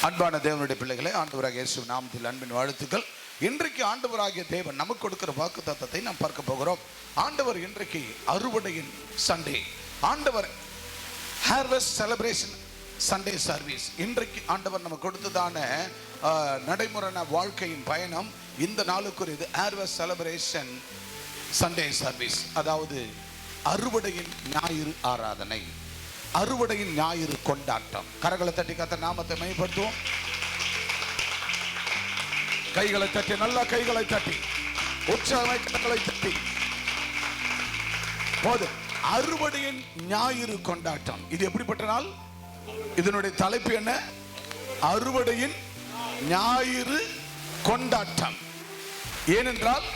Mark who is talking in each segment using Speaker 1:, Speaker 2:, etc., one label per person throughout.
Speaker 1: அன்பான தேவனுடைய பிள்ளைகளை, ஆண்டவராகிய இயேசு நாமத்தில் அன்பின் வாழ்த்துக்கள். இன்றைக்கு ஆண்டவராகிய தேவன் நமக்கு கொடுக்கிற வாக்குத்தத்தத்தை நாம் பார்க்க போகிறோம். ஆண்டவர் இன்றைக்கு அறுவடையின் சண்டே, ஆண்டவர் ஹார்வெஸ்ட் செலிப்ரேஷன் சண்டே சர்வீஸ். இன்றைக்கு ஆண்டவர் நமக்கு கொடுத்ததான நடைமுறையான வாழ்க்கையின் பயணம் இந்த நாளுக்குரியது. ஹார்வெஸ்ட் செலிப்ரேஷன் சண்டே சர்வீஸ், அதாவது அறுவடையின் ஞாயிறு ஆராதனை, அறுவடையின் ஞாயிறு கொண்டாட்டம். கரங்களை தட்டி கர்த்தர் நாமத்தை மகிமைப்படுத்துவோம். கைகளை தட்டி, நல்லா கைகளை தட்டி, உற்சாகமாய் கரங்களை தட்டி போதும். அறுவடையின் ஞாயிறு கொண்டாட்டம். இது எப்படிப்பட்ட நாள்? இதனுடைய தலைப்பு என்ன? அறுவடையின் ஞாயிறு கொண்டாட்டம். ஏனென்றால்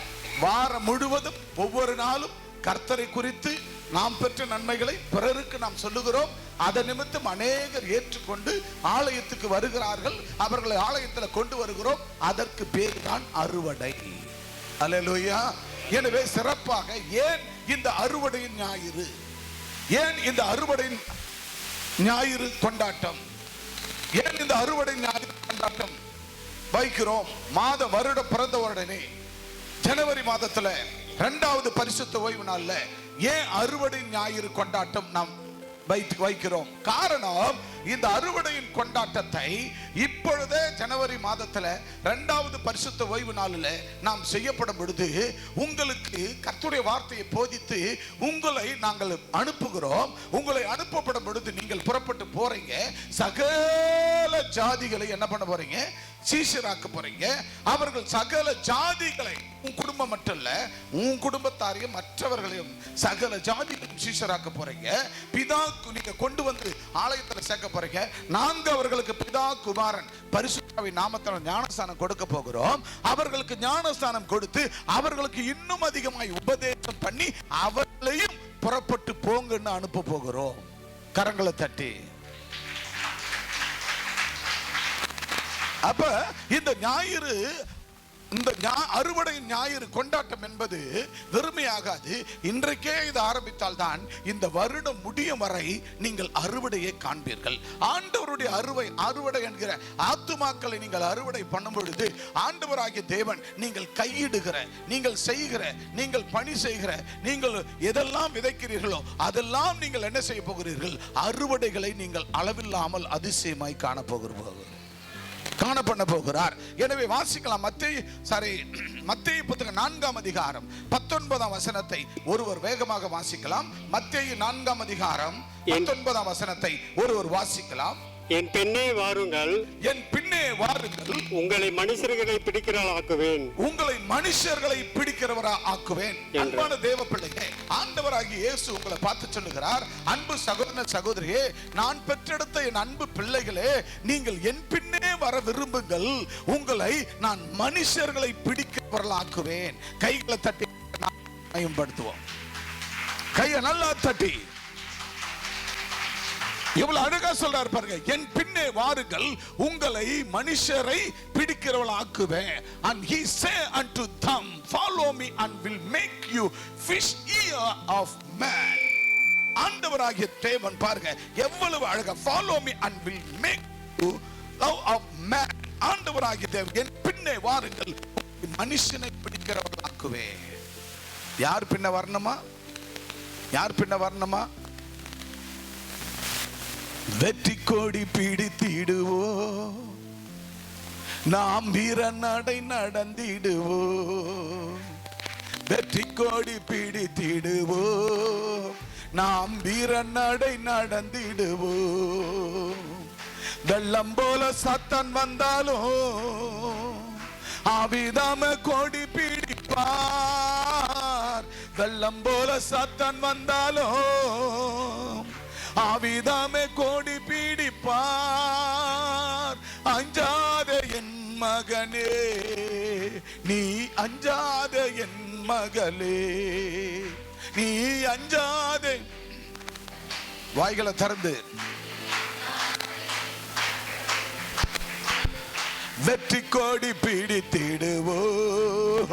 Speaker 1: வாரம் முழுவதும் ஒவ்வொரு நாளும் கர்த்தரை குறித்து நாம் பெற்ற நன்மைகளை பிறருக்கு நாம் சொல்லுகிறோம். அதன் நிமித்தம் அநேகர் ஏற்றுக்கொண்டு ஆலயத்துக்கு வருகிறார்கள். அவர்களை ஆலயத்தில் கொண்டு வருகிறோம். அதற்கு பேர் தான் அறுவடை. அல்லேலூயா. எனவே சிறப்பாக ஏன் இந்த அறுவடையின் ஞாயிறு, ஏன் இந்த அறுவடையின் ஞாயிறு கொண்டாட்டம், ஏன் இந்த அறுவடை ஞாயிறு கொண்டாட்டம் வைக்கிறோம்? வருட பிறந்த உடனே ஜனவரி மாதத்துல 2வது பரிசுத்த ஓய்வு நாள்ல ஏன் அறுவடை ஞாயிறு கொண்டாட்டம் நாம் வைக்கிறோம்? காரணம், இந்த அறுவடையின் கொண்டாட்டத்தை இப்பொழுதே ஜனவரி மாதத்துல 2வது பரிசுத்த ஓய்வு நாளில் நாம் செய்யப்படும் பொழுது உங்களுக்கு கர்த்தருடைய வார்த்தையை போதித்து உங்களை நாங்கள் அனுப்புகிறோம். உங்களை அனுப்பப்படும் பொழுது நீங்கள் புறப்பட்டு போறீங்க. சகல ஜாதிகளை என்ன பண்ண போறீங்க? சீஷராக்க போறீங்க. அவர்கள் சகல ஜாதிகளை, உன் குடும்பம் மட்டும் இல்ல, உன் குடும்பத்தாரையும் மற்றவர்களையும் சகல ஜாதிகளையும் சீஷராக்க போறீங்க. பிதா நீங்க கொண்டு வந்து ஆலயத்தில் சேர்க்க போறீங்க. நாங்க அவர்களுக்கு பிதா குமாரன் பரிசுத்தாவின் நாமத்தில் ஞானஸ்தானம் கொடுக்க போகிறோம். அவர்களுக்கு ஞானஸ்தானம் கொடுத்து அவர்களுக்கு இன்னும் அதிகமாய் உபதேசம் பண்ணி அவர்களையும் புறப்பட்டு போங்கன்னு அனுப்ப போகிறோம். கரங்களை தட்டி. அப்ப இந்த ஞாயிறு, இந்த அறுவடை ஞாயிறு கொண்டாட்டம் என்பது வெறுமையாகாது. இன்றைக்கே இது ஆரம்பித்தால் தான் இந்த வருடம் முடியும் வரை நீங்கள் அறுவடையை காண்பீர்கள். ஆண்டவருடைய அறுவடை என்கிற ஆத்துமாக்களை நீங்கள் அறுவடை பண்ணும் பொழுது ஆண்டவராகிய தேவன் நீங்கள் கையிடுகிற, நீங்கள் செய்கிற, நீங்கள் பணி செய்கிற, நீங்கள் எதெல்லாம் விதைக்கிறீர்களோ அதெல்லாம் நீங்கள் என்ன செய்ய போகிறீர்கள்? அறுவடைகளை நீங்கள் அளவில்லாமல் அதிசயமாய் காணப்பண்ண போகிறார். எனவே வாசிக்கலாம். மத்தேயு புத்தகம் 4ஆம் அதிகாரம் 19ஆம் வசனத்தை ஒருவர் வேகமாக வாசிக்கலாம். மத்தேயு 4ஆம் அதிகாரம் 19ஆம் வசனத்தை ஒருவர் வாசிக்கலாம்.
Speaker 2: என் பெண்ணே வாருங்கள்,
Speaker 1: என் பின்னே வாருங்கள்,
Speaker 2: உங்களை மனுஷர்களை பிடிக்கிறவரா ஆக்குவேன்,
Speaker 1: உங்களை மனுஷர்களை பிடிக்கிறவரா ஆக்குவேன். அன்பான தேவ பிள்ளைகளே, ஆண்டவராகிய இயேசு உங்களை பார்த்து சொல்லுகிறார், அன்பு சகோதர சகோதரியே, நான் பெற்றெடுத்த என் அன்பு பிள்ளைகளே, நீங்கள் என் பின்னே வர விரும்புங்கள், உங்களை நான் மனுஷர்களை பிடிக்கிறவர்களா ஆக்குவேன். கைகளை தட்டி பயன்படுத்துவோம். கையை நல்லா தட்டி. எவ்வளவு அழகா சொல்றாரு பாருங்க. என் பின்னே வாருங்கள், உங்களை மனுஷரை பிடிக்கிறவளா ஆக்குவேன். And he say unto them, follow me and will make you fish ear of man. ஆண்டவராகிய தேவன் பாருங்க எவ்வளவு அழகா. follow me and will make you love of man. ஆண்டவராகிய தேவன் என் பின்னே வாருங்கள், மனுஷனை பிடிக்கிறவளா ஆக்குவேன். யார் பின்ன வரணுமா? யார் பின்ன வரணுமா? வெற்றி கொடி பிடித்திடுவோ, நாம் வீர நடை நடந்திடுவோ. வெற்றி கொடி பிடித்திடுவோ, நாம் வீர நடை நடந்திடுவோ. வெள்ளம் போல சத்தன் வந்தாலும் ஆவிதாம கொடி பிடிப்பார். வெள்ளம் போல சத்தன் வந்தாலும் ஆவிதாமே கோடி பீடிப்பார். அஞ்சாத என் மகனே, நீ அஞ்சாத என் மகளே, நீ அஞ்சாத. வாய்களை திறந்து வெற்றி கோடி பிடித்திடுவோம்,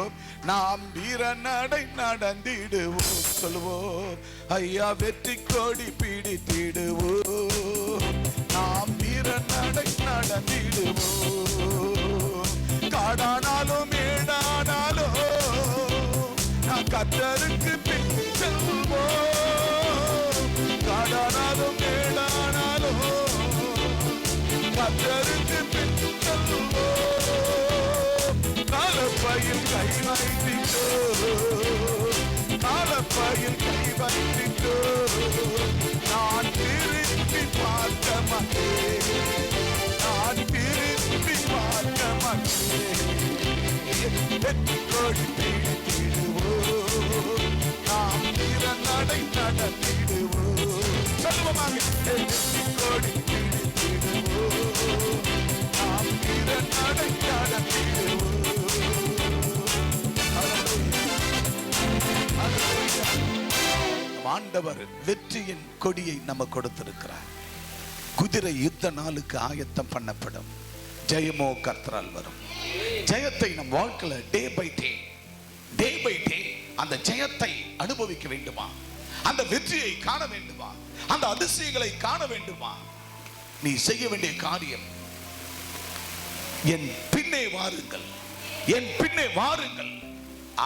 Speaker 1: நாம் வீர நடை நடந்திடுவோம். சொல்லுவோம், ஐயா வெற்றி கோடி பிடித்திடுவோம், நாம் வீர நடை நடந்திடுவோம். நடத்திடுவோம். காடானாலும் மேடானாலும் நான் கர்த்தருக்கு பின் செல்வோம். காடானாலும் மேடானாலும் கர்த்தருக்கு பின் செல்வோம். காலப்பையில் கை வைத்திட்டோ, காலப்பையில் கை வைத்திட்டோ, நான் திரும்பி பார்க்க மாட்டேன், நான் திரும்பி பார்க்க மாட்டேன். வெற்றிக்கொடி பிடித்திடுவோம், நாம் திறநடை நடத்திடுவோம். சொல்லுவோமாக, வெற்றிக்கொடி பிடித்திடுவோம், நாம் திறநடை நடத்திடுவோம். ஆண்டவர் வெற்றியின் கொடியை நம்ம கொடுத்திருக்கிறார். குதிரை யுத்த நாளுக்கு ஆயத்தம் பண்ணப்படும், ஜெயமோ கர்த்தரால் வரும். ஜெயத்தை நம் வாழ்க்கையில டே பை டே அந்த ஜெயத்தை அனுபவிக்க வேண்டுமா? அந்த வெற்றியை காண வேண்டுமா? அந்த அதிசயங்களை காண வேண்டுமா? நீ செய்ய வேண்டிய காரியம், என் பின்னே வாருங்கள், என் பின்னே வாருங்கள்.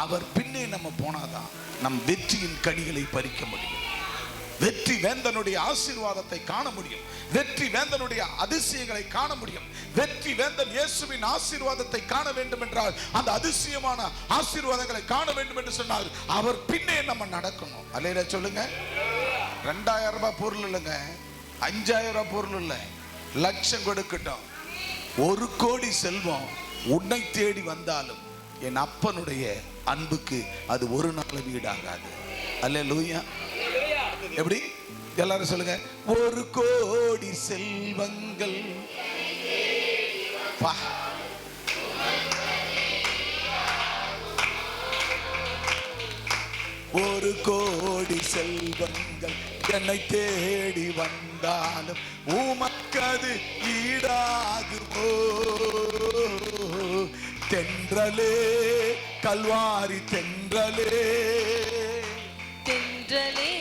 Speaker 1: அவர் பின்னே நம்ம போனாதான் நம் வெற்றியின் கனிகளை பறிக்க முடியும். வெற்றி வேந்தனுடைய ஆசீர்வாதத்தை காண முடியும். வெற்றி வேந்தனுடைய அதிசயங்களை காண முடியும். வெற்றி வேந்தன் இயேசுவின் ஆசீர்வாதத்தை காண வேண்டும் என்றால், அந்த அதிசயமான ஆசீர்வாதங்களை காண வேண்டும் என்று சொன்னால் அவர் பின்னே நம்ம நடக்கணும். அல்லேலூயா சொல்லுங்க. 2000 ரூபாய் பொருள் இல்லைங்க, 5000 ரூபாய் பொருள் இல்லை, லட்சம் கொடுக்கட்டும், 1 கோடி செல்வம் உன்னை தேடி வந்தாலும் என் அப்பனுடைய அன்புக்கு அது ஒரு நாள் வீடாகாது. அல்லேலூயா. எப்படி எல்லாரும் சொல்லுங்க. 1 கோடி செல்வங்கள், 1 கோடி செல்வங்கள் என்னை தேடி வந்தாலும் உமக்கது ஈடாகுமோ? தென்றலே கல்வாரி தென்றலே,
Speaker 3: தென்றலே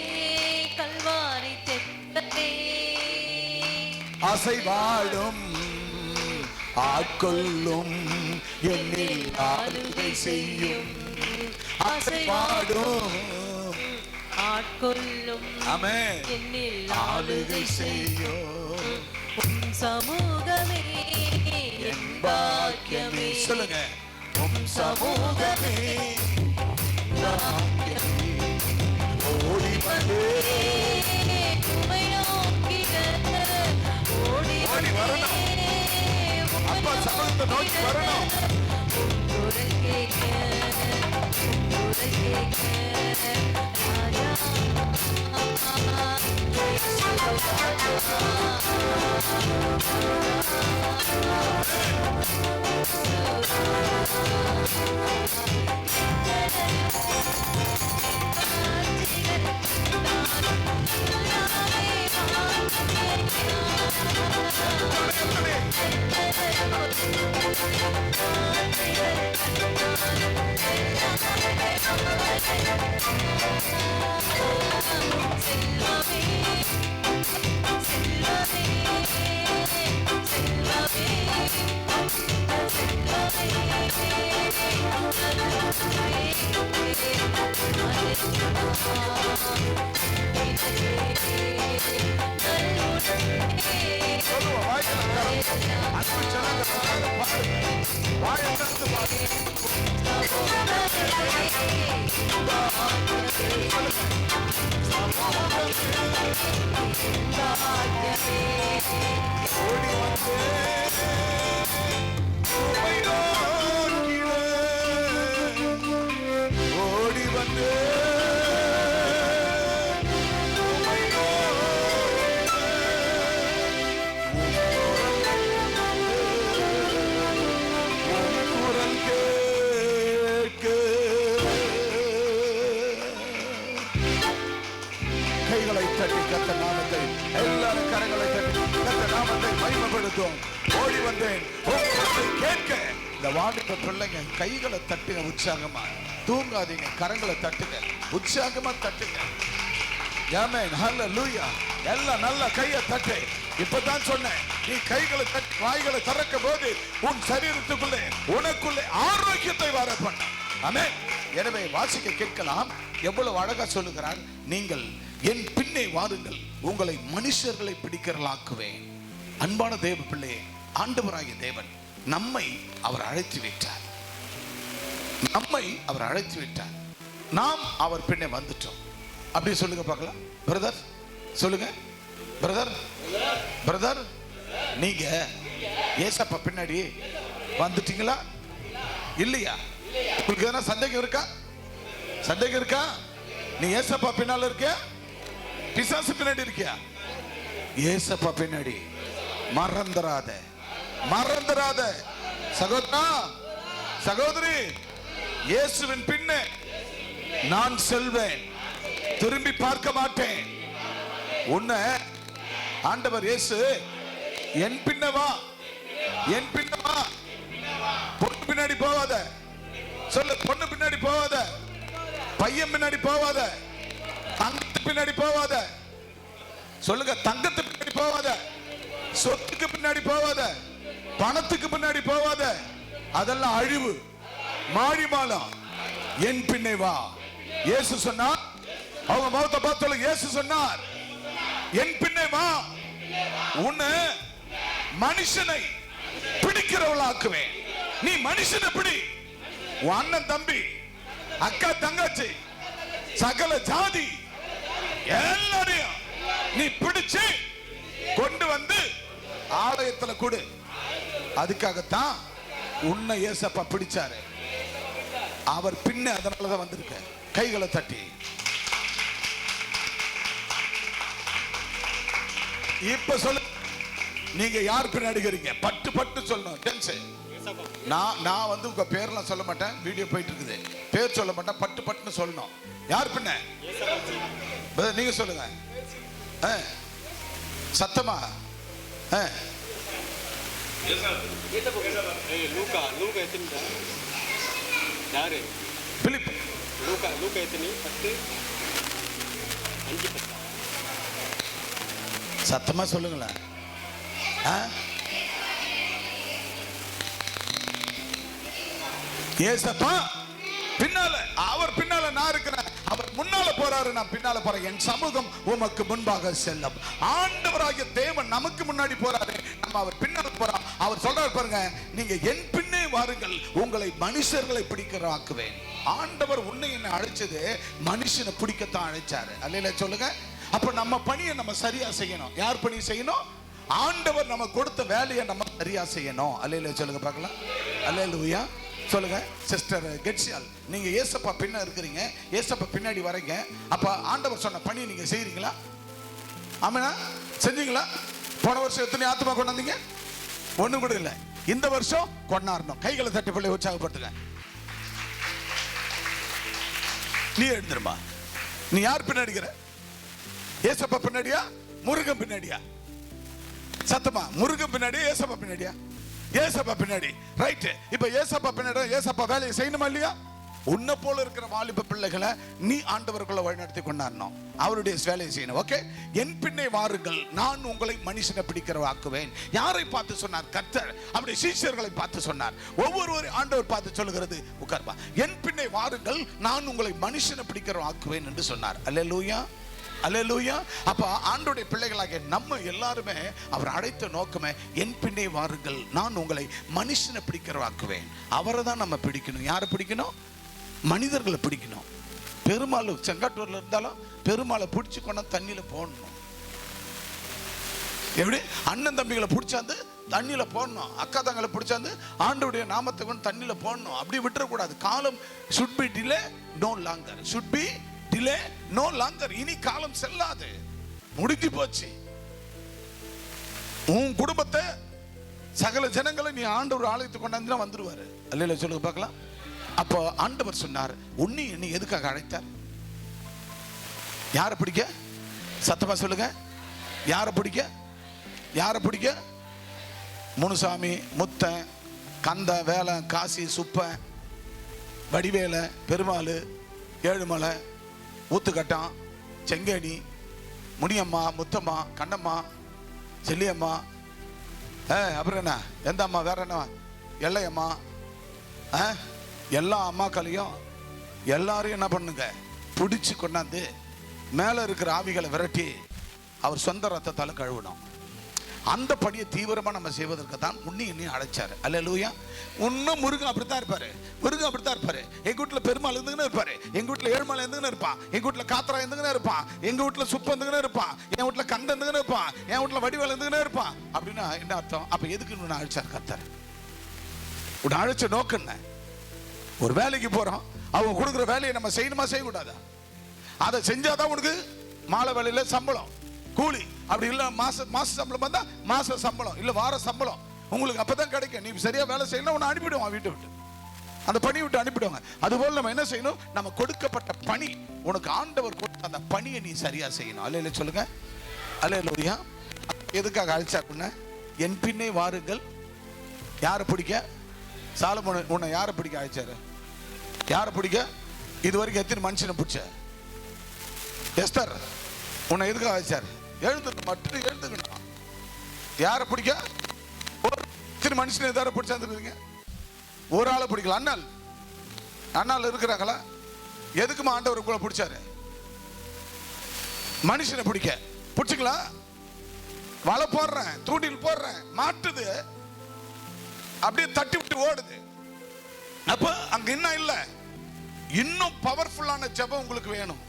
Speaker 3: கல்வாரி தென்றலே,
Speaker 1: அசைவாடும் ஆட்கொள்ளும் என்னில் ஆளுகை செய்யும், அசைவாடும்
Speaker 3: ஆட்கொள்ளும்
Speaker 1: ஆமென்
Speaker 3: என்னில்
Speaker 1: ஆளுகை செய்யும்.
Speaker 3: உம் சமூகமே என் பாக்கியமே.
Speaker 1: சொல்லுங்க. உம் சமூகமே பாக்கியமே. ஓடி வந்தே
Speaker 3: உம்மை நோக்கிட ஓடி
Speaker 1: வரணும். அப்பா சமூகத்தை நோக்கி வரணும்.
Speaker 3: குரல் கேட்க ராஜா ஓடி வந்து கைகளை தட்டி கர்த்தர் நாமத்தை, எல்லாரும் கரங்களை தட்டி கர்த்தர் நாமத்தை மகிமைப்படுத்தும். ஓடி வந்தேன் கேட்க. இந்த வாலிப பிள்ளைங்க கைகளை தட்டுங்க உற்சாகமா. தூங்காதீங்க, கரங்களை தட்டுங்க, உற்சாகமா தட்டுங்க. ஆமென், ஹல்லேலூயா. எல்லாம் நல்ல கையை தட்டு. இப்பதான் சொன்னேன், நீ கைகளை தட்டி வாய்களை திறக்கும் போது உன் சரீரத்துக்குள்ளே உனக்குள்ளே ஆரோக்கியத்தை வர பண்ண. ஆமென். எனவே வாசிக்க கேட்கலாம். எவ்வளவு அழகா சொல்லுகிறார், நீங்கள் என் பின்னே வாருங்கள், உங்களை மனுஷர்களை பிடிக்கிறலாக்குவேன். அன்பான தேவ பிள்ளையே, ஆண்டவராகிய தேவன் நம்மை அவர் அழைத்து விட்டார். நம்மை அவர் அழைத்து விட்டார். நாம் அவர் பின்னே வந்துட்டோம். அப்படி சொல்லுங்க பார்க்கலாம். பிரதர் சொல்லுங்க. பிரதர் பிரதர் நீங்க ஏசப்பா பின்னாடி வந்துட்டீங்களா இல்லையா? உங்களுக்கு எதனா சந்தேகம் இருக்கா? சந்தேகம் இருக்கா? நீ ஏசப்பா பின்னால இருக்க, பிசாசு பின்னாடி இருக்கியா? ஏசப்பா பின்னாடி. மறந்துராத, மறந்துராத சகோதரா சகோதரி. இயேசுவின் பின்னே நான் செல்வேன், திரும்பி பார்க்க மாட்டேன். உன்னை ஆண்டவர் இயேசு என் பின்ன வா, என் பின்ன வா. பொண்ணு பின்னாடி போவாத. சொல்லு, பொண்ணு பின்னாடி போவாத, பையன் பின்னாடி போவாத, தங்கத்து பின்னாடி போவாத. சொல்லுங்க, தங்கத்து பின்னாடி போவாத, சொத்துக்கு பின்னாடி போவாத, பணத்துக்கு பின்னாடி போவாத. அதெல்லாம் அழிவு, மாறி மாலம். என் பின்னே வா. இயேசு சொன்னார். அவங்க மௌத்த பார்த்து இயேசு சொன்னார், என் பின்னே வா, உன்னை மனுஷனை பிடிக்கிறவளாக்குவேன். நீ மனுஷனை பிடி. உன் அண்ணன் தம்பி, அக்கா தங்கச்சி, சகல ஜாதி எல்லாரையும் நீ பிடிச்சு கொண்டு வந்து ஆலயத்துல கொடு. அதுக்காகத்தான் உன்னை ஏசப்பா பிடிச்சாரு. அவர் பின்ன அதனாலதான் வந்திருக்க. கைகளை தட்டி இப்ப சொல்லு, நீங்க யார் பின்னாடி இருக்கீங்க? பட்டு பட்டு சொல்லணும். நான் வந்து உங்க பேர்லாம் சொல்ல மாட்டேன், வீடியோ போயிட்டு இருக்குது. பேர் சொல்ல மாட்டேன், பட்டு பட்டுன்னு சொல்லணும். யார் பின்ன? நீங்க சொல்லுங்க சத்தமா. பிலிப் சத்தமா சொல்லுங்களேன். ஏசப்பா பின்னால, அவர் பின்னால நான் இருக்கிறேன், அவர் முன்னால போறாரு, நான் பின்னால போறேன். என் சமூகம் உமக்கு முன்பாக செல்லும். ஆண்டவராகிய தேவன் நமக்கு முன்னாடி போறாரு, நம்ம அவர் பின்னால போறோம். அவர் சொல்றாரு பாருங்க, நீங்க என் பின்னே வாருங்கள், உங்களை மனுஷர்களை பிடிக்கிறவாக்குவேன். ஆண்டவர் உன்னை என்ன அழைச்சது மனுஷனை பிடிக்கத்தான் அழைச்சாரு. அல்லையில சொல்லுங்க. அப்ப நம்ம பணியை நம்ம சரியா செய்யணும். யார் பணி செய்யணும்? ஆண்டவர் நம்ம கொடுத்த வேலையை நம்ம சரியா செய்யணும். அல்லையில சொல்லுங்க பார்க்கலாம். அல்லேலூயா சொல்லுங்க. சிஸ்டர் கெட்சியால், நீங்க ஏசப்பா பின்ன இருக்கிறீங்க, ஏசப்பா பின்னாடி வரீங்க. அப்ப ஆண்டவர் சொன்ன பணி நீங்க செய்றீங்களா? ஆமாண்ணா, செஞ்சீங்களா? போன வருஷம் எத்தனை ஆத்மா கொண்டாந்தீங்க? ஒண்ணு கூட இல்லை. இந்த வருஷம் கொண்டாடணும். கைகளை தட்டி பிள்ளை உற்சாகப்படுத்துங்க. நீ எழுந்துருமா. நீ யார் பின்னாடிக்கிற? ஏசப்பா பின்னாடியா, முருகன் பின்னாடியா? சத்தமா, முருகன் பின்னாடியா, ஏசப்பா பின்னாடியா? ஏசப்பா பின்னாடி. ரைட். இப்ப ஏசப்பா பின்னாடி ஏசப்பா வேலையை செய்யணுமா இல்லையா? உன்னை போல இருக்கிற வாலிப பிள்ளைகளை நீ ஆண்டவர்களை வழிநடத்தி கொண்டாடணும், அவருடைய வேலையை செய்யணும். ஓகே. என் பின்னே வாருங்கள், நான் உங்களை மனுஷனை பிடிக்கிறவாக்குவேன். யாரை பார்த்து சொன்னார்? கர்த்தர் அவருடைய சீஷர்களை பார்த்து சொன்னார். ஒவ்வொருவரும் ஆண்டவர் பார்த்து சொல்லுகிறது, உட்கார்வா, என் பின்னே வாருங்கள், நான் உங்களை மனுஷனை பிடிக்கிறவாக்குவேன் என்று சொன்னார். அல்லேலூயா, அல்லேலூயா. அப்ப ஆண்டவருடைய பிள்ளைகளாகிய நம்ம எல்லாருமே அவர் அழைத்த நோக்கமே, என் பின்னே வாருங்கள், நான் உங்களை மனுஷனை பிடிக்கிறவாக்குவேன். அவரை தான் நம்ம பிடிக்கணும். யாரை பிடிக்கணும்? மனிதர்களை பிடிக்கணும். பெருமாள் செங்காட்டூர்ல இருந்தாலும் பெருமாளை பிடிச்சு கொண்டா தண்ணியில போடணும். எப்படி? அண்ணன் தம்பிகளை பிடிச்சாந்து தண்ணியில போடணும். அக்கா தங்களை பிடிச்சாந்து ஆண்டவருடைய நாமத்தை கொண்டு தண்ணியில போடணும். அப்படி விட்டுறக்கூடாது. காலம் should be delay no longer. should be delay no longer. இனி காலம் செல்லாது, முடிஞ்சு போச்சு. உன் குடும்பத்தை சகல ஜனங்களை நீ ஆண்டவர் ஆலயத்தை கொண்டாந்து வந்துருவாரு. அல்லேலூயா சொல்லுங்க பார்க்கலாம். அப்போ ஆண்டவர் சொன்னார், உன்னை என்னை எதுக்காக அழைத்தார்? யாரை பிடிக்க? சத்தமா சொல்லுங்க. யாரை பிடிக்க? யாரை பிடிக்க? முனுசாமி, முத்தன், கந்த, வேலை, காசி, சுப்பன், வடிவேலை, பெருமாள், ஏழுமலை, ஊத்துக்கட்டான், செங்கேணி, முனியம்மா, முத்தம்மா, கண்ணம்மா, செல்லியம்மா, அப்புறம் என்ன, எந்த அம்மா, வேற என்ன, எல்லையம்மா, எல்லா அம்மாக்களையும் எல்லாரையும் என்ன பண்ணுங்க, பிடிச்சு கொண்டாந்து மேல இருக்கிற ஆவிகளை விரட்டி அவர் சொந்த ரத்தத்தால கழுவணும். அந்த பணியை தீவிரமா நம்ம செய்வதற்கு தான் இன்னும் அழைச்சாரு. அல்லேலூயா. இன்னும் முருகன் அப்படித்தான் இருப்பாரு, முருகன் அப்படித்தான் இருப்பாரு. எங்க வீட்டுல பெருமாள் இருந்துங்கன்னு இருப்பாரு, எங்க வீட்டுல ஏழுமலை இருந்துங்கன்னு இருப்பான், எங்க வீட்டுல காத்தரா இருந்துங்கன்னு இருப்பான், எங்க வீட்டுல சுப்ப இருந்துங்கன்னு இருப்பான், என் வீட்டுல கந்த இருந்துங்கன்னு இருப்பான், என் வீட்டுல வடிவேல் இருந்துங்கன்னு இருப்பான். அப்படின்னா என்ன அர்த்தம்? அப்ப எதுக்கு உன்னை அழைச்சாரு கர்த்தர்? உன்னை அழைச்ச நோக்கம் என்ன? ஒரு வேலைக்கு போறோம், அவங்க கொடுக்குற வேலையை நம்ம செய்யணுமா செய்யக்கூடாதா? அதை செஞ்சாதான் உனக்கு மாலை வேலையில சம்பளம், கூலி. அப்படி இல்ல மாச சம்பளம் வந்தா மாச சம்பளம், இல்ல வார சம்பளம் உங்களுக்கு அப்பதான் கிடைக்கும். நீ சரியா வேலை செய்யணும், உன்னை அனுப்பிடுவான் வீட்டை விட்டு, அந்த பணி விட்டு அனுப்பிடுவாங்க. அதுபோல நம்ம என்ன செய்யணும்? நம்ம கொடுக்கப்பட்ட பணி, உனக்கு ஆண்டவர் கொடுத்த அந்த பணியை நீ சரியா செய்யணும். அல்லேலூயா சொல்லுங்க. அல்லேலூயா. எதுக்காக அழைச்சாக்குன்னா, என் பின்னே வாருங்கள். யாரை பிடிக்க? சாலமோன் உன்னை யாரை பிடிக்க அழைச்சாரு? யாரை பிடிக்க? இது வரைக்கும் எத்தனை மனுஷனை பிடிச்ச? எஸ்தர் உன்னை எதுக்காக அழைச்சாரு? எழுந்துக்கணும், மட்டும் எழுந்துக்கணும். யாரை பிடிக்க? ஒரு மனுஷனை எதார பிடிச்சாந்துருக்கீங்க? ஒரு ஆளை பிடிக்கல. அண்ணால் இருக்கிறாங்களா? எதுக்குமா ஆண்டவர் உங்களை பிடிச்சாரு? மனுஷனை பிடிக்க. பிடிச்சிக்கலாம். வலை போடுறேன், தூண்டில் போடுறேன், மாட்டுது, அப்படியே தட்டி விட்டு ஓடுது. அப்ப அங்க இன்னும் இல்ல, இன்னும் பவர்ஃபுல்லான ஜெபம் உங்களுக்கு வேணும்,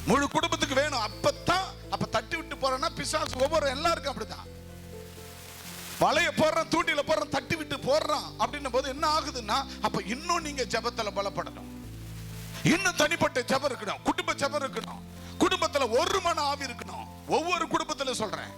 Speaker 3: முழு குடும்பத்துக்கு வேணும். அப்ப தட்டி விட்டு போறேன்னா பிசாசு ஒவ்வொரு எல்லாருக்கும் அப்படிதான். வலைய போடுறான், தூண்டில போடுறான், தட்டி விட்டு போடுறான் அப்படின்னும் போது என்ன ஆகுதுன்னா, அப்ப இன்னும் நீங்க ஜெபத்துல பலப்படணும். இன்னும் தனிப்பட்ட ஜெபம் இருக்கணும், குடும்ப ஜெபம் இருக்கணும், குடும்பத்துல ஒரு மன ஆவி இருக்கணும். ஒவ்வொரு குடும்பத்துல சொல்றேன்,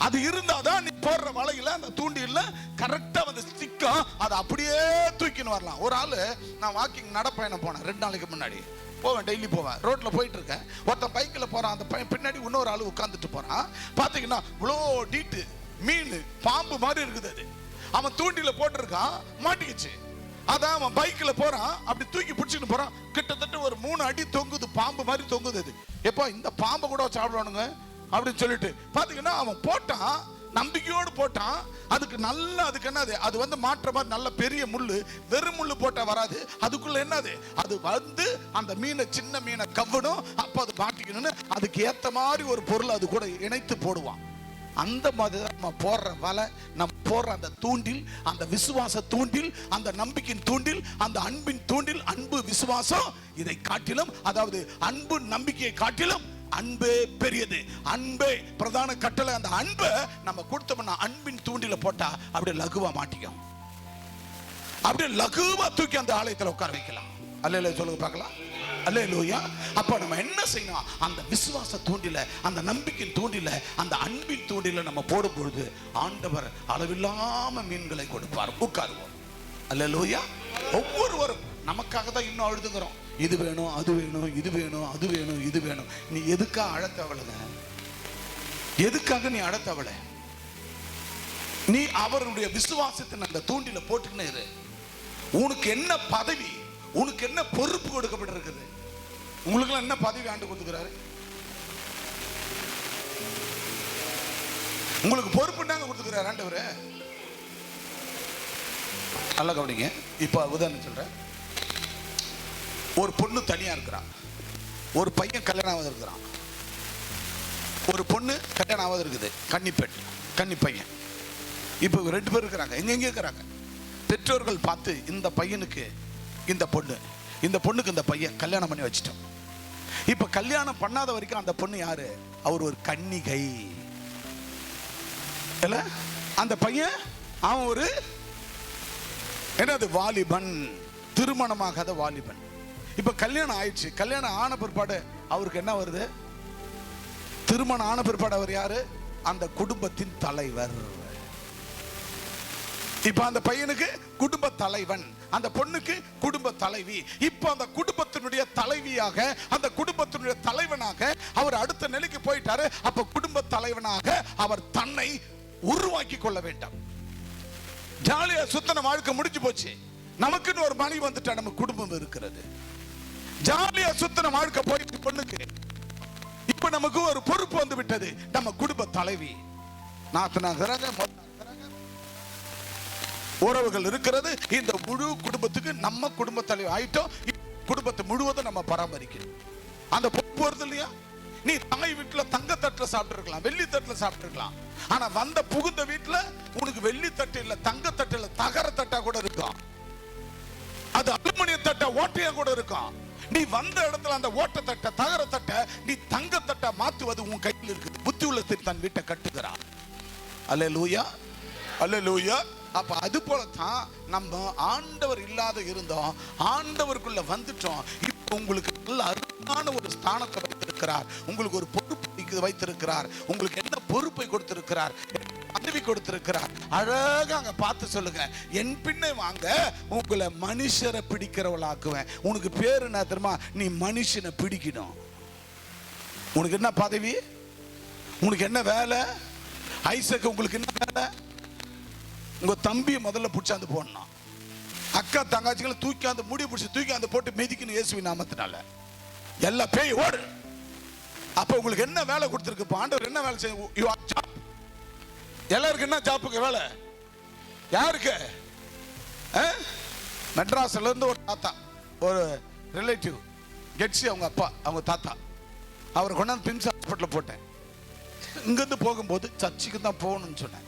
Speaker 3: அது இருந்தாதான் நீ போடுற வலையில அந்த தூண்டில கரெக்டா வந்து ஸ்டிக்கும், அதை அப்படியே தூக்கின்னு வரலாம். ஒரு ஆளு, நான் வாக்கிங் நடப்பயணம் போனேன் 2 நாளைக்கு முன்னாடி, போவேன், டெய்லி போவேன், ரோட்ல போயிட்டு இருக்கேன். ஒருத்தன் பைக்கில் போறான், அந்த பின்னாடி இன்னொரு ஆளு உட்காந்துட்டு போறான். பாத்தீங்கன்னா இவ்வளோ டீட்டு மீன் பாம்பு மாதிரி இருக்குது. அது அவன் தூண்டில போட்டிருக்கான், மாட்டிக்கிச்சு. அதான் அவன் பைக்ல போறான், அப்படி தூக்கி பிடிச்சிட்டு போறான். கிட்டத்தட்ட ஒரு 3 அடி தொங்குது, பாம்பு மாதிரி தொங்குது. அது எப்போ இந்த பாம்பை கூட சாப்பிடணுங்க அப்படின்னு சொல்லிட்டு பாத்தீங்கன்னா அவன் போட்டான், நம்பிக்கையோடு போட்டான். அதுக்கு நல்ல, அதுக்கு என்னது, அது வந்து மாற்ற மாதிரி நல்ல பெரிய முள்ளு, வெறும் முள்ளு போட்டா வராது. அதுக்குள்ள என்னது, அது வந்து அந்த மீனை, சின்ன மீனை கவ்வணும். அப்ப அது மாட்டிக்கணும்னு அதுக்கு ஏத்த மாதிரி ஒரு பொருள் அது கூட இணைத்து போடுவான். அந்த மாதிரி தான் நம்ம போடுற வலை, நம்ம போடுற அந்த தூண்டில், அந்த விசுவாச தூண்டில், அந்த நம்பிக்கையின் தூண்டில், அந்த அன்பின் தூண்டில். அன்பு விசுவாசம் இதை காட்டிலும், அதாவது அன்பு நம்பிக்கையை காட்டிலும் அன்பே பெரியது, அன்பே பிரதான கட்டளை. அந்த அன்பை நம்ம கொடுத்தோம்னா, அன்பின் தூண்டில போட்டா அப்படியே லகுவா மாட்டிக்கும், அப்படியே லகுவா தூக்கி அந்த ஆலயத்தில் உட்கார வைக்கலாம். அல்லேலூயா சொல்லுங்க பார்க்கலாம். அல்லேலூயா. அப்ப நம்ம என்ன செய்யணும்? அந்த விசுவாச தூண்டில, அந்த நம்பிக்கையின் தூண்டில, அந்த அன்பின் தூண்டில நம்ம போடும் பொழுது ஆண்டவர் அளவில்லாம மீன்களை கொடுப்பார். உட்காருவோம். அல்லேலூயா. ஒவ்வொருவரும் நமக்காக தான் இன்னும் அழுதுகிறோம், இது வேணும், அது வேணும், இது வேணும், அது வேணும், இது வேணும். நீ எதுக்காக அழத்தவளுங்க? எதுக்காக நீ அழத்தவள? நீ அவருடைய விசுவாசத்தின் அந்த தூண்டில போட்டுக்கினே இரு. உனக்கு என்ன பதவி, உனக்கு என்ன பொறுப்பு கொடுக்கப்பட்டிருக்குது? உங்களுக்கு என்ன பதவி ஆண்டு கொடுத்துக்கிறாரு? உங்களுக்கு பொறுப்பு நாங்க கொடுத்துக்கிறாரு ஆண்டவரே. நல்லா கவனிங்க. இப்ப உதாரணம் சொல்றேன். ஒரு பொண்ணு தனியா இருக்கிறான், ஒரு பையன் கல்யாணம் ஆகாத இருக்கிறான். ஒரு பொண்ணு கல்யாணம் ஆகாத இருக்குது, கன்னி பையன். இப்போ 2 பேர் இருக்கிறாங்க, எங்க இருக்கிறாங்க. பெற்றோர்கள் பார்த்து இந்த பையனுக்கு இந்த பொண்ணுக்கு இந்த பையன் கல்யாணம் பண்ணி வச்சிட்டோம். இப்ப கல்யாணம் பண்ணாத வரைக்கும் அந்த பொண்ணு யாரு? அவர் ஒரு கன்னிகை இல்ல. அந்த பையன் அவன் ஒரு என்னது, வாலிபன், திருமணமாகாத வாலிபன். இப்ப கல்யாணம் ஆயிடுச்சு. கல்யாணம் ஆன பிற்பாடு அவருக்கு என்ன வருது? திருமணம் ஆன பிற்பாடு அவர் யாரு? அந்த குடும்பத்தின் தலைவர். இப்ப அந்த பையனுக்கு குடும்ப தலைவன், அந்த பொண்ணுக்கு குடும்ப தலைவி. இப்ப அந்த குடும்பத்தினுடைய தலைவியாக, அந்த குடும்பத்தினுடைய தலைவனாக அவர் அடுத்த நிலைக்கு போயிட்டாரு. அப்ப குடும்ப தலைவனாக அவர் தன்னை உருவாக்கி கொள்ள வேண்டும். ஜாலியா சுத்தன வாழ்க்கை முடிஞ்சு போச்சு. நமக்குன்னு ஒரு மனைவி வந்துட்டா, நம்ம குடும்பம் இருக்கிறது. ஜாலியா சுத்தன வாழ்க்கை போயிட்டு பொண்ணுக்கு இப்ப நமக்கு ஒரு பொறுப்பு வந்து விட்டது, நம்ம குடும்ப தலைவி. நாத்தனாகிறாங்க,
Speaker 1: உறவுகள் இருக்கிறது. இந்த முழு குடும்பத்துக்கு நம்ம குடும்ப தலைவர் ஆயிட்டோம். குடும்பத்தை முழுவதும் நம்ம பராமரிக்கணும். அந்த பொறுப்பு வருது இல்லையா? நீ தாய் வீட்டுல தங்க தட்டுல சாப்பிட்டு இருக்கலாம், வெள்ளி தட்டுல சாப்பிட்டு இருக்கலாம். ஆனா வந்த புகுந்த வீட்டுல உனக்கு வெள்ளி தட்டு இல்ல, தங்க தட்டு இல்ல, தகர தட்டா கூட இருக்கும். அது அலுமினிய தட்டா ஓட்டையா கூட இருக்கும். நீ வந்த இடத்துல அந்த ஓட்ட தட்ட தகர தட்ட நீ தங்க தட்டா மாத்துவது உன் கையில் இருக்குது. புத்தி உள்ளத்தில் தன் வீட்டை கட்டுகிறான். அல்லேலூயா, அல்லேலூயா. அப்ப அது போலதான் நம்ம ஆண்டவர் இல்லாத இருந்தோம், ஆண்டவருக்குள்ள வந்துட்டோம். இப்போ உங்களுக்கு நல்ல அருமையான ஒரு ஸ்தானத்தை வைத்திருக்கிறார், உங்களுக்கு ஒரு பொறுப்பு வைத்திருக்கிறார், உங்களுக்கு என்ன பொறுப்பை கொடுத்திருக்கிறார், பதவி கொடுத்திருக்கிறார். அழகா அங்க பார்த்து சொல்லுங்க, என் பின்னே வாங்க, உங்களை மனுஷரை பிடிக்கிறவளாக்குவேன். உனக்கு பேரு என்ன தெரியுமா? நீ மனுஷனை பிடிக்கணும். உனக்கு என்ன பதவி? உனக்கு என்ன வேலை? ஐசக் உங்களுக்கு என்ன வேலை? உங்க தம்பியை முதல்ல பிடிச்சாந்து போடணும். அக்கா தங்காச்சிகளை தூக்கி முடி பிடிச்சி தூக்கி போட்டு மிதிக்கணும் இயேசுவின் நாமத்தினால. எல்லா பேய் ஓடு. அப்ப உங்களுக்கு என்ன வேலை கொடுத்திருக்கு? ஆண்டவர் என்ன வேலை செய்ய? எல்லாருக்கும் என்ன ஜாப்புக்கு வேலை? யாருக்கு? மெட்ராஸ்ல இருந்து ஒரு தாத்தா, ஒரு ரிலேட்டிவ் கெட்ஸி, அவங்க அப்பா, அவங்க தாத்தா, அவரை கொண்டாந்து பிம்ஸ் ஹாஸ்பிட்டல் போட்டேன். இங்கிருந்து போகும்போது சர்ச்சுக்கு தான் போகணும்னு சொன்னேன்.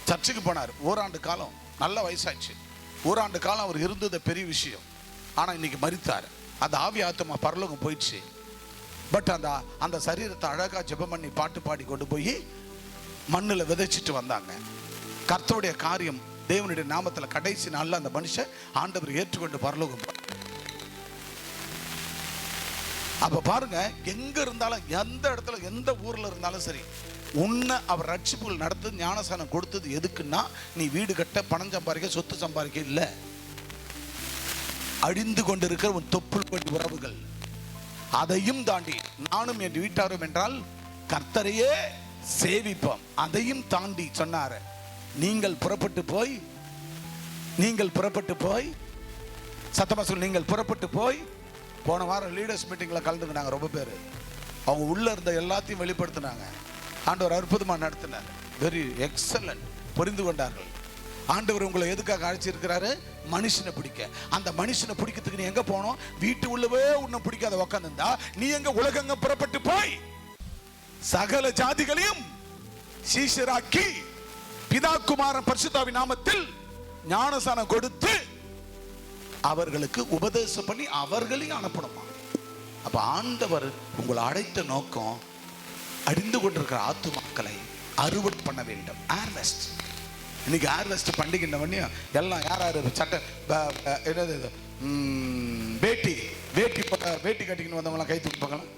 Speaker 1: சர்ச்சுக்கு போனார். ஓராண்டு காலம், நல்ல வயசாச்சு. ஓராண்டு காலம் அவர் இருந்தது பெரிய விஷயம். ஆனா இன்னைக்கு மரித்தார். அந்த ஆவி ஆத்மா பரலோகம் போயிடுச்சு. பட் அந்த சரீரத்தை அழகா ஜெபம் பண்ணி பாட்டு பாடி கொண்டு போய் மண்ணில் விதைச்சிட்டு வந்தாங்க. கர்த்தருடைய காரியம் தேவனுடைய நாமத்தில் கடைசி நாளில் அந்த மனுஷன் ஆண்டவர் ஏற்றுக்கொண்டு பரலோகம். அப்ப பாருங்க, எங்க இருந்தாலும், எந்த இடத்துல, எந்த ஊர்ல இருந்தாலும் சரி, உன்னை அவர் ரட்சிப்புகள் நடத்து ஞானசானம் கொடுத்தது எதுக்குன்னா, நீ வீடு கட்ட, பணம் சம்பாதிக்க, சொத்து சம்பாதிக்க இல்ல. அழிந்து கொண்டிருக்கிற உன் தொப்புள் கொடி உறவுகள், அதையும் தாண்டி நானும் என் வீட்டாரும் என்றால் கர்த்தரையே சேவிப்போம். அதையும் தாண்டி சொன்னாரு, நீங்கள் புறப்பட்டு போய் சத்தமா சொல்லு, நீங்கள் புறப்பட்டு போய். போன வாரம் லீடர்ஸ் மீட்டிங்ல கலந்துக்கினாங்க ரொம்ப பேர். அவங்க உள்ள இருந்த எல்லாத்தையும் வெளிப்படுத்தினாங்க. ஆண்டவர் அற்புதமா நடத்தினார். Very excellent. புரிந்து கொண்டார்கள். ஆண்டவர் உங்களை எதுக்காக அழைச்சிருக்கிறாரு? மனுஷனை பிடிக்க. அந்த மனுஷனை பிடிக்கிறதுக்கு நீ எங்க போனோம்? வீட்டு உள்ளவே உன்னை பிடிக்காத உட்காந்துருந்தா நீ எங்க? உலகங்க புறப்பட்டு போய் சகல ஜாதிகளையும் சீஷராக்கி பிதா குமாரன் பரிசுத்தாவின் நாமத்தில் ஞானசானம் கொடுத்து அவர்களுக்கு உபதேசம் பண்ணி அவர்களையும் அனுப்பணுமா. அப்ப ஆண்டவர் உங்களை அழைத்த நோக்கம் அழிந்து கொண்டிருக்கிற ஆத்துமாக்களை அறுவடை பண்ண வேண்டும். ஹார்வெஸ்ட். இன்னைக்கு ஹார்வெஸ்ட் பண்டிகை எல்லாம் யார் சட்டை என்னது வேட்டி கட்டிக்கணும் வந்தவங்களாம் கை தூக்கி பார்க்கலாம்.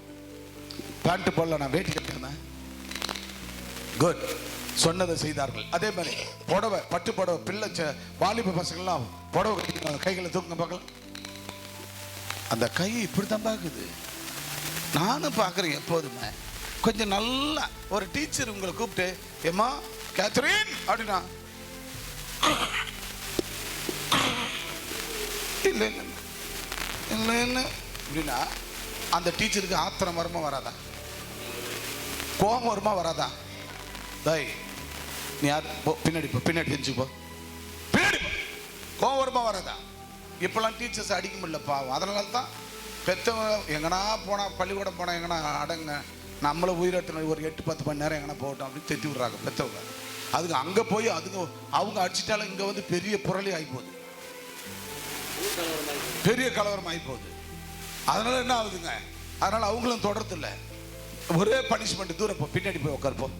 Speaker 1: பேண்ட் போடல, நான் வேட்டி கட்டிருந்தேன். குட். சொன்னதை செய்தார்கள். அதே மாதிரி புடவை, பட்டு புடவை, பிள்ளை வாலிப பசங்கள்லாம் புடவை கட்டிக்கணும், கைகளை தூக்குங்க பார்க்கலாம். அந்த கை இப்படித்தான் பார்க்குது. நானும் பார்க்குறேன் எப்போதுமே. கொஞ்சம் நல்லா ஒரு டீச்சர் உங்களை கூப்பிட்டு, ஏமா கேத்ரின் அப்படின்னா, இல்லை இல்லை இல்லை அப்படின்னா அந்த டீச்சருக்கு ஆத்திரம் வருமா வராதா? கோபம் வருமா வராதா? தாய் நீ யார்? பின்னாடி தெரிஞ்சுப்போ, பின்னாடி கோபம் வருமா வராதா? இப்பெல்லாம் டீச்சர்ஸ் அடிக்க முடியல பாவம். அதனால தான் பெற்றவங்க எங்கன்னா போனால், பள்ளிக்கூடம் போனால் எங்கன்னா அடங்க, நம்மளை உயிரிழத்தின ஒரு 8-10 மணி நேரம் எங்கன்னா போகட்டும் அப்படின்னு திட்டி விடுறாங்க பெற்றவங்க. அதுக்கு அங்கே போய் அவங்க அடிச்சிட்டாலும் இங்கே வந்து பெரிய புரளி ஆகி போகுது, பெரிய கலவரம் ஆகி போகுது. அதனால என்ன ஆகுதுங்க? அதனால அவங்களும் தொடர்ந்து இல்லை, ஒரே பனிஷ்மெண்ட், தூரம் போ, பின்னாடி போய் உட்காருப்போம்.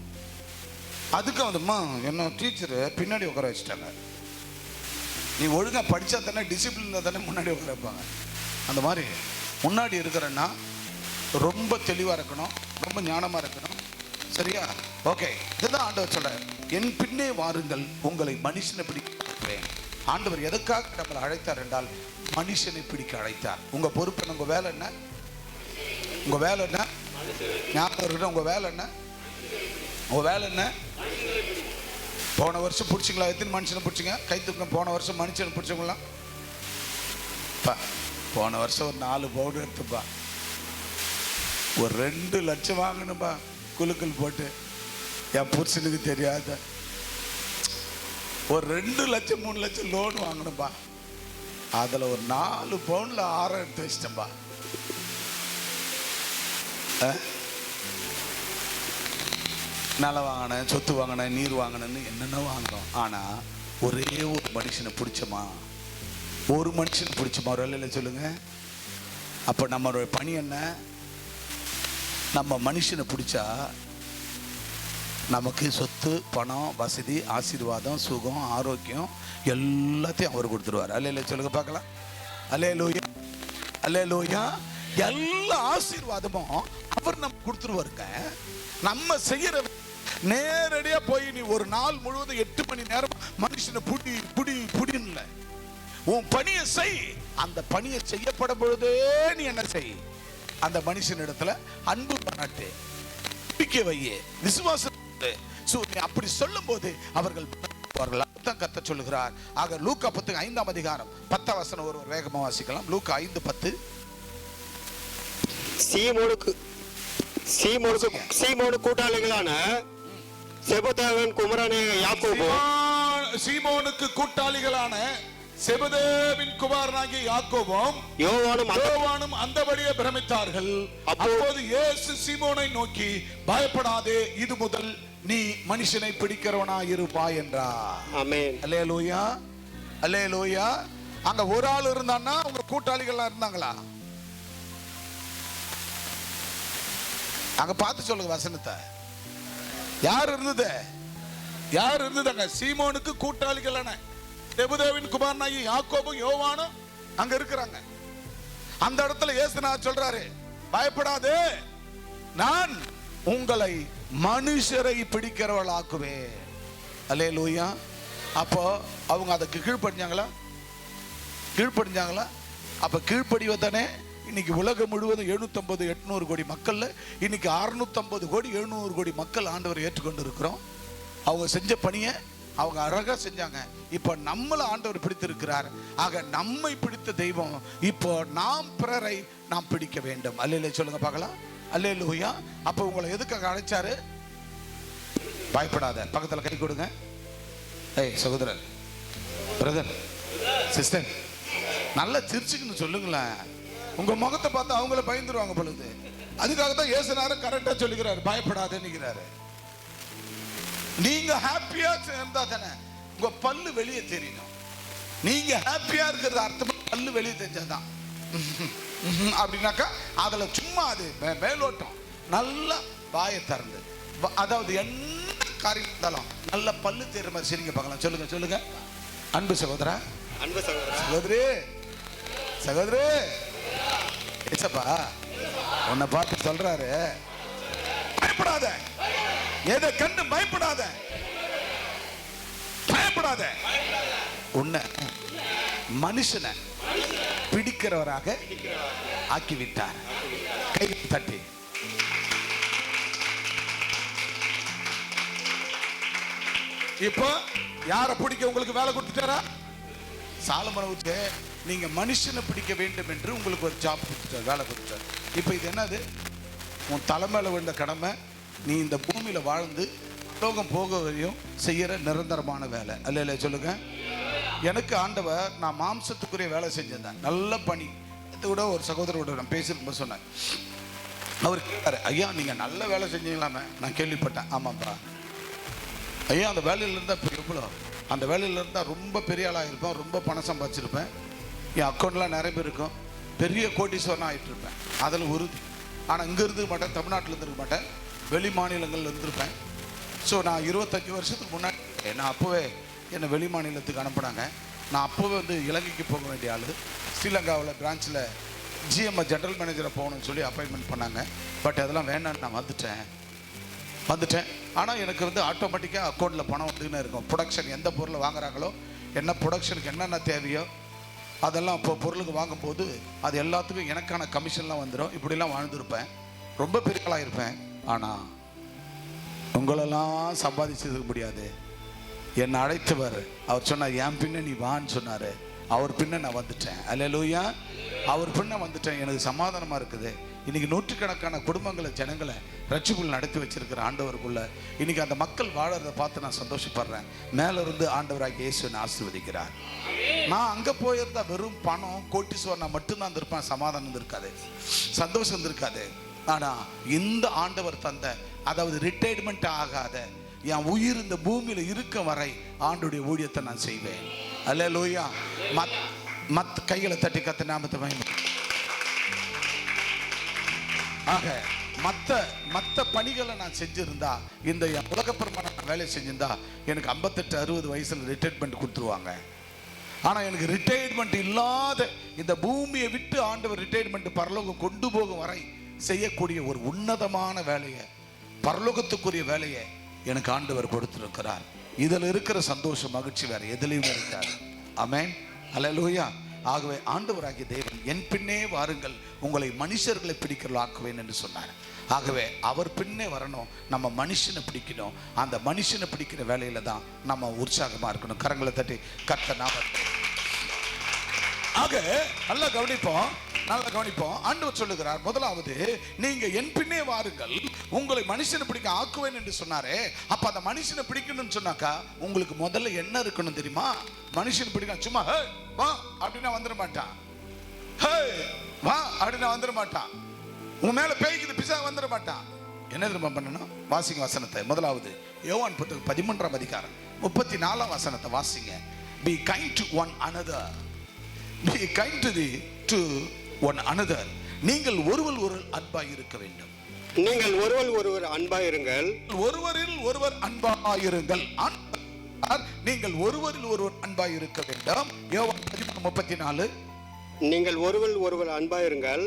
Speaker 1: அதுக்கு வந்துமா என்ன டீச்சரு பின்னாடி உட்கார வச்சுட்டாங்க. நீ ஒழுங்கா படிச்சா தானே, டிசிப்ளின் தானே முன்னாடி உட்கார வைப்பாங்க. அந்த மாதிரி முன்னாடி இருக்கிறன்னா ரொம்ப தெளிவா இருக்கணும், ரொம்ப ஞானமா இருக்கணும். சரியா? ஓகே. இதுதான் ஆண்டவர் சொல்ற, என் பின்னே வாருங்கள், உங்களை மனுஷனை பிடிக்கிறேன். ஆண்டவர் எதுக்காக நம்மளை அழைத்தார் என்றால் மனுஷனை பிடிக்க அழைத்தார். உங்க பொறுப்பு, உங்க வேலை என்ன? உங்க வேலை என்ன? ஞாபகம் இருக்கட்டும். உங்க வேலை என்ன? உங்க வேலை என்ன? போன வருஷம் பிடிச்சிங்களா? எத்தனை மனுஷனை பிடிச்சிங்க? கை தூக்கம். போன வருஷம் மனுஷனை பிடிச்சவங்களா? போன வருஷம் ஒரு 4 பவுடர் எடுத்துப்பா, ஒரு 2 லட்சம் வாங்கணும்பா குலுக்கல் போட்டு. என் புருஷனுக்கு தெரியாத
Speaker 3: ஒரு 2 லட்சம் 3 லட்சம் லோன் வாங்கணும்பா. அதுல ஒரு 4 பவுன்ல 6 எடுத்து வச்சிட்டேன்பா. நிலம் வாங்கினேன், சொத்து வாங்கினேன், நீர் வாங்கினேன்னு என்னென்ன வாங்குறோம். ஆனா ஒரே ஒரு மனுஷனை பிடிச்சமா, ஒரு மனுஷனை பிடிச்சமா, ஒரு வேலையில சொல்லுங்க. அப்ப நம்மளோட பணி என்ன? நம்ம மனுஷனை பிடிச்சா நமக்கு சொத்து, பணம், வசதி, ஆசீர்வாதம், சுகம், ஆரோக்கியம் எல்லாத்தையும் அவர் கொடுத்துருவார். அல்லேலூயா சொல்லுங்க பார்க்கலாம். அல்லேலூயா, அல்லேலூயா. எல்லா ஆசீர்வாதமும் அவர் நம்ம கொடுத்துருவாருங்க. நம்ம செய்யற நேரடியா போய் நீ ஒரு நாள் முழுவதும் 8 மணி நேரம் மனுஷனை புடி புடி புடின்னு உன் பணியை செய். அந்த பணியை செய்யப்படும் பொழுதே நீ என்ன செய்? அந்த மனுஷனிடத்துல அன்பு பாராட்டு, நம்பிக்கை வையே, விசுவாசம். நீ அப்படி சொல்லும் போது அவர்கள் தான் கர்த்தர் சொல்லுகிறார். ஆக லூக்கா 5ஆம் அதிகாரம் 10ஆம் வசனம் ஒருவர் வேகமா வாசிக்கலாம். லூக்கா 5:10.
Speaker 2: சீமோனு கூட்டாளிகளான செபதேவின் குமாரனாகிய யாக்கோபும்,
Speaker 3: சீமோனுக்கு கூட்டாளிகளான செபதேவின் குமாரனாகிய யாக்கோபும் யோவானும் அந்தபடியே பிரமித்தார்கள். அப்போது இயேசு சீமோனை நோக்கி, பயப்படாதே, இது முதல் நீ மனுஷனை பிடிக்கிறவனாய் இருப்பாய் என்றார். ஆமென். அல்லேலூயா, அல்லேலூயா. அங்க ஒரு ஆள் இருந்தான்னா உங்க கூட்டாளிகள் இருந்தாங்களா? அங்க பார்த்து சொல்லுங்க வசனத்தை. யார் இருந்தது? யார் இருந்ததாங்க? சீமோனுக்கு கூட்டாளிகளான செபதேவின் குமாரனாகிய யாக்கோபும் யோவானும் அங்க இருக்கிறாங்க. அந்த இடத்துல இயேசுநாதர் சொல்றாரு, பயப்படாதே, நான் உங்களை மனுஷரை பிடிக்கிறவளாக்குவேன். அல்லேலூயா. அப்போ அவங்க அதுக்கு கீழ்ப்படிஞ்சாங்களா? கீழ்ப்படிஞ்சாங்களா? அப்ப கீழ்ப்படிவதானே இன்னைக்கு உலகம் முழுவதும் 750-800 கோடி மக்கள்ல இன்னைக்கு 650 கோடி 700 கோடி மக்கள் ஆண்டவரை ஏற்றுக்கொண்டு இருக்கிறோம். அவங்க செஞ்ச பணியை அவங்க அழகா செஞ்சாங்க. இப்ப நம்மள ஆண்டவர் பிடித்திருக்கிறார். ஆக நம்மை பிடித்த தெய்வம் இப்போ நாம் பிறரை நாம் பிடிக்க வேண்டும். அல்லேலூயா சொல்லுங்க பார்க்கலாம். அல்லேலூயா. அப்ப உங்களை எதுக்காக அழைச்சாரு? பயப்படாத. பக்கத்துல கை கொடுங்க. ஏய் சகோதரர், பிரதர், சிஸ்டர், நல்லா சிரிச்சுக்குன்னு சொல்லுங்களேன். உங்க முகத்தை பார்த்து அவங்கள பயந்துருவாங்க பொழுது. அதுக்காக தான் இயேசுநாதர் கரெக்டா சொல்லுகிறாரு, பயப்படாதேன்னுகிறாரு. நீங்க ஹாப்பியா இருந்தா தானே உங்க பல்லு வெளியே தெரியணும். நீங்க ஹாப்பியா இருக்கிறது அர்த்தம் பல்லு வெளியே தெரிஞ்சாதான். அப்படின்னாக்கா அதுல சும்மா அது மேலோட்டம். நல்லா வாயை திறந்து, அதாவது என்ன காரியம் இருந்தாலும் நல்ல பல்லு தெரியுற மாதிரி சரிங்க பார்க்கலாம். சொல்லுங்க சொல்லுங்க. அன்பு சகோதரா,
Speaker 2: அன்பு
Speaker 3: சகோதரி, சகோதரி, ஏசப்பா உன்னை பார்த்து சொல்றாரு, பயப்படாத, எதை கண்டு பயப்படாத, பயப்படாத. உன்னை மனுஷனை பிடிக்கிறவராக ஆக்கிவிட்டார். கை தட்டி. இப்போ யார பிடிக்க உங்களுக்கு வேலை கொடுத்துட்டாரா? சாலமோனுக்கு நீங்க மனுஷனை பிடிக்க வேண்டும் என்று உங்களுக்கு ஒரு ஜாப் கொடுத்துட்டார், வேலை கொடுத்துட்டார். இப்போ இது என்னது? உன் தலைமையில விழுந்த கடமை. நீ இந்த பூமியில வாழ்ந்து லோகம் போக வரையும் செய்யற நிரந்தரமான வேலை. அல்ல சொல்லுங்க. எனக்கு ஆண்டவர், நான் மாம்சத்துக்குரிய வேலை செஞ்சிருந்தேன், நல்ல பணி. இது கூட ஒரு சகோதரோட நான் பேசிருக்கும்போது சொன்னேன். அவர் கேட்டாரு, ஐயா நீங்க நல்ல வேலை செஞ்சீங்களாமே? நான் கேள்விப்பட்டேன். ஆமாப்பா. ஐயா அந்த வேலையில இருந்தா இப்போ எவ்வளோ, அந்த வேலையில இருந்தா ரொம்ப பெரிய ஆளாக இருப்பேன், ரொம்ப பணம் சம்பாதிச்சிருப்பேன், என் அக்கௌண்ட்லாம் நிறைய பேர் இருக்கும், பெரிய கோட்டீஸ்வரனாக ஆகிட்டு இருப்பேன். அதில் உறுதி. ஆனால் இங்கே இருந்துக்க மாட்டேன், தமிழ்நாட்டில் இருந்துருக்க மாட்டேன், வெளி மாநிலங்களில் இருந்திருப்பேன். ஸோ நான் 25 வருஷத்துக்கு முன்னாடி நான் அப்போவே என்னை வெளி மாநிலத்துக்கு அனுப்புனாங்க. நான் அப்போவே வந்து இலங்கைக்கு போக வேண்டிய ஆள். ஸ்ரீலங்காவில் பிரான்ச்சில் ஜிஎம்ஐ ஜென்ரல் மேனேஜரை போகணும்னு சொல்லி அப்பாயின்மெண்ட் பண்ணாங்க. பட் அதெல்லாம் வேணான்னு நான் வந்துட்டேன். ஆனால் எனக்கு வந்து ஆட்டோமேட்டிக்காக அக்கௌண்ட்டில் பணம் வந்துன்னு இருக்கும். ப்ரொடக்ஷன் எந்த பொருளை வாங்குறாங்களோ, என்ன ப்ரொடக்ஷனுக்கு என்னென்ன தேவையோ அதெல்லாம் இப்போ பொருளுக்கு வாங்கும்போது அது எல்லாத்துக்கும் எனக்கான கமிஷன்லாம் வந்துடும். இப்படிலாம் வாழ்ந்துருப்பேன், ரொம்ப பெரிய ஆளாக இருப்பேன். ஆனால் உங்களெல்லாம் சம்பாதிச்சதுக்கு முடியாது. என்னை அழைத்தவர், அவர் சொன்னார், என் பின்ன நீ வான்னு சொன்னார். அவர் பின்ன நான் வந்துட்டேன். அல்லேலூயா. அவர் பின்ன வந்துட்டேன். எனக்கு சமாதானமாக இருக்குது.
Speaker 1: இன்னைக்கு நூற்றுக்கணக்கான குடும்பங்களை ஜனங்களை ரட்சிப்புகள் நடத்தி வச்சிருக்கிற ஆண்டவருக்குள்ள இன்னைக்கு அந்த மக்கள் வாழறதை பார்த்து நான் சந்தோஷப்படுறேன். மேல இருந்து ஆண்டவராகிய இயேசு என்னை ஆசீர்வதிக்கிறார். நான் அங்க போயிருந்தா வெறும் பணம் கோட்டீஸ்வரனா மட்டும்தான் இருந்திருப்பேன், சமாதானம் இருக்காது, சந்தோஷம் இருக்காது. ஆனா இந்த ஆண்டவர் தந்த, அதாவது ரிட்டையர்மெண்ட் ஆகாத என் உயிர் இந்த பூமியில இருக்க வரை ஆண்டுடைய ஊழியத்தை நான் செய்வேன். அல்லேலூயா. மத் கைகளை தட்டி கத்த நாமத்தை மகிமை. ஆக மத்த பணிகளை நான் செஞ்சிருந்தா, இந்த உலகப்பிரமான வேலை செஞ்சிருந்தா எனக்கு 58-60 வயசுல ரிட்டையர்மெண்ட் கொடுத்துருவாங்க. ஆனா எனக்கு ரிட்டையர்மெண்ட் இல்லாத இந்த பூமியை விட்டு ஆண்டவர் ரிட்டையர்மெண்ட் பரலோகம் கொண்டு போகும் வரை செய்யக்கூடிய ஒரு உன்னதமான வேலையை, பரலோகத்துக்குரிய வேலையை எனக்கு ஆண்டவர் கொடுத்திருக்கிறார். இதில் இருக்கிற சந்தோஷம் மகிழ்ச்சி வேற எதுலையும் இருக்காது. ஆமென். அல்லேலூயா. ஆகவே ஆண்டவராகிய தேவன் என் பின்னே வாருங்கள், உங்களை மனுஷர்களை பிடிக்கலாக்குவேன் என்று சொன்னார். ஆகவே அவர் பின்னே வரணும், நம்ம மனுஷனை பிடிக்கணும். அந்த மனுஷனை பிடிக்கிற வேலையில தான் நம்ம உற்சாகமா இருக்கணும். கரங்களை தட்டி கர்த்தர் நாமத்தை. ஆக நல்லா கவனிப்போம். ஆண்டவர் சொல்லுகிறார், முதலாவது நீங்க என் பின்னே வாருங்கள், உங்களை மனுஷனை பிடிக்க ஆக்குவேன் என்று சொன்னாரே. அப்ப அந்த மனுஷனை பிடிக்கணும்னு சொன்னாக்கா உங்களுக்கு முதல்ல என்ன இருக்கணும் தெரியுமா? மனுஷனை பிடிக்க சும்மா ஹே வா அப்படின்னா வந்துட மாட்டான். ஹே வா அப்படின்னா வந்துட மாட்டான். உங்க மேல பேய்க்குது பிசா வந்துட மாட்டான். என்ன தெரியுமா பண்ணணும்? வாசிங்க வசனத்தை. முதலாவது யோவான் புத்தகம் 13ஆம் அதிகாரம் 34ஆம் வசனத்தை வாசிங்க. Be kind to one another. Be kind to one another. நீங்கள் ஒருவர் அன்பாய் இருக்க வேண்டும்.
Speaker 2: நீங்கள் ஒருவர் அன்பாயிருங்கள்.
Speaker 1: ஒருவரில் ஒருவர் அன்பாயிருங்கள். நீங்கள் ஒருவரில் ஒருவர் அன்பாய் இருக்க வேண்டும். யோவான் 13:34.
Speaker 2: நீங்கள் ஒருவர் அன்பாயிருங்கள்,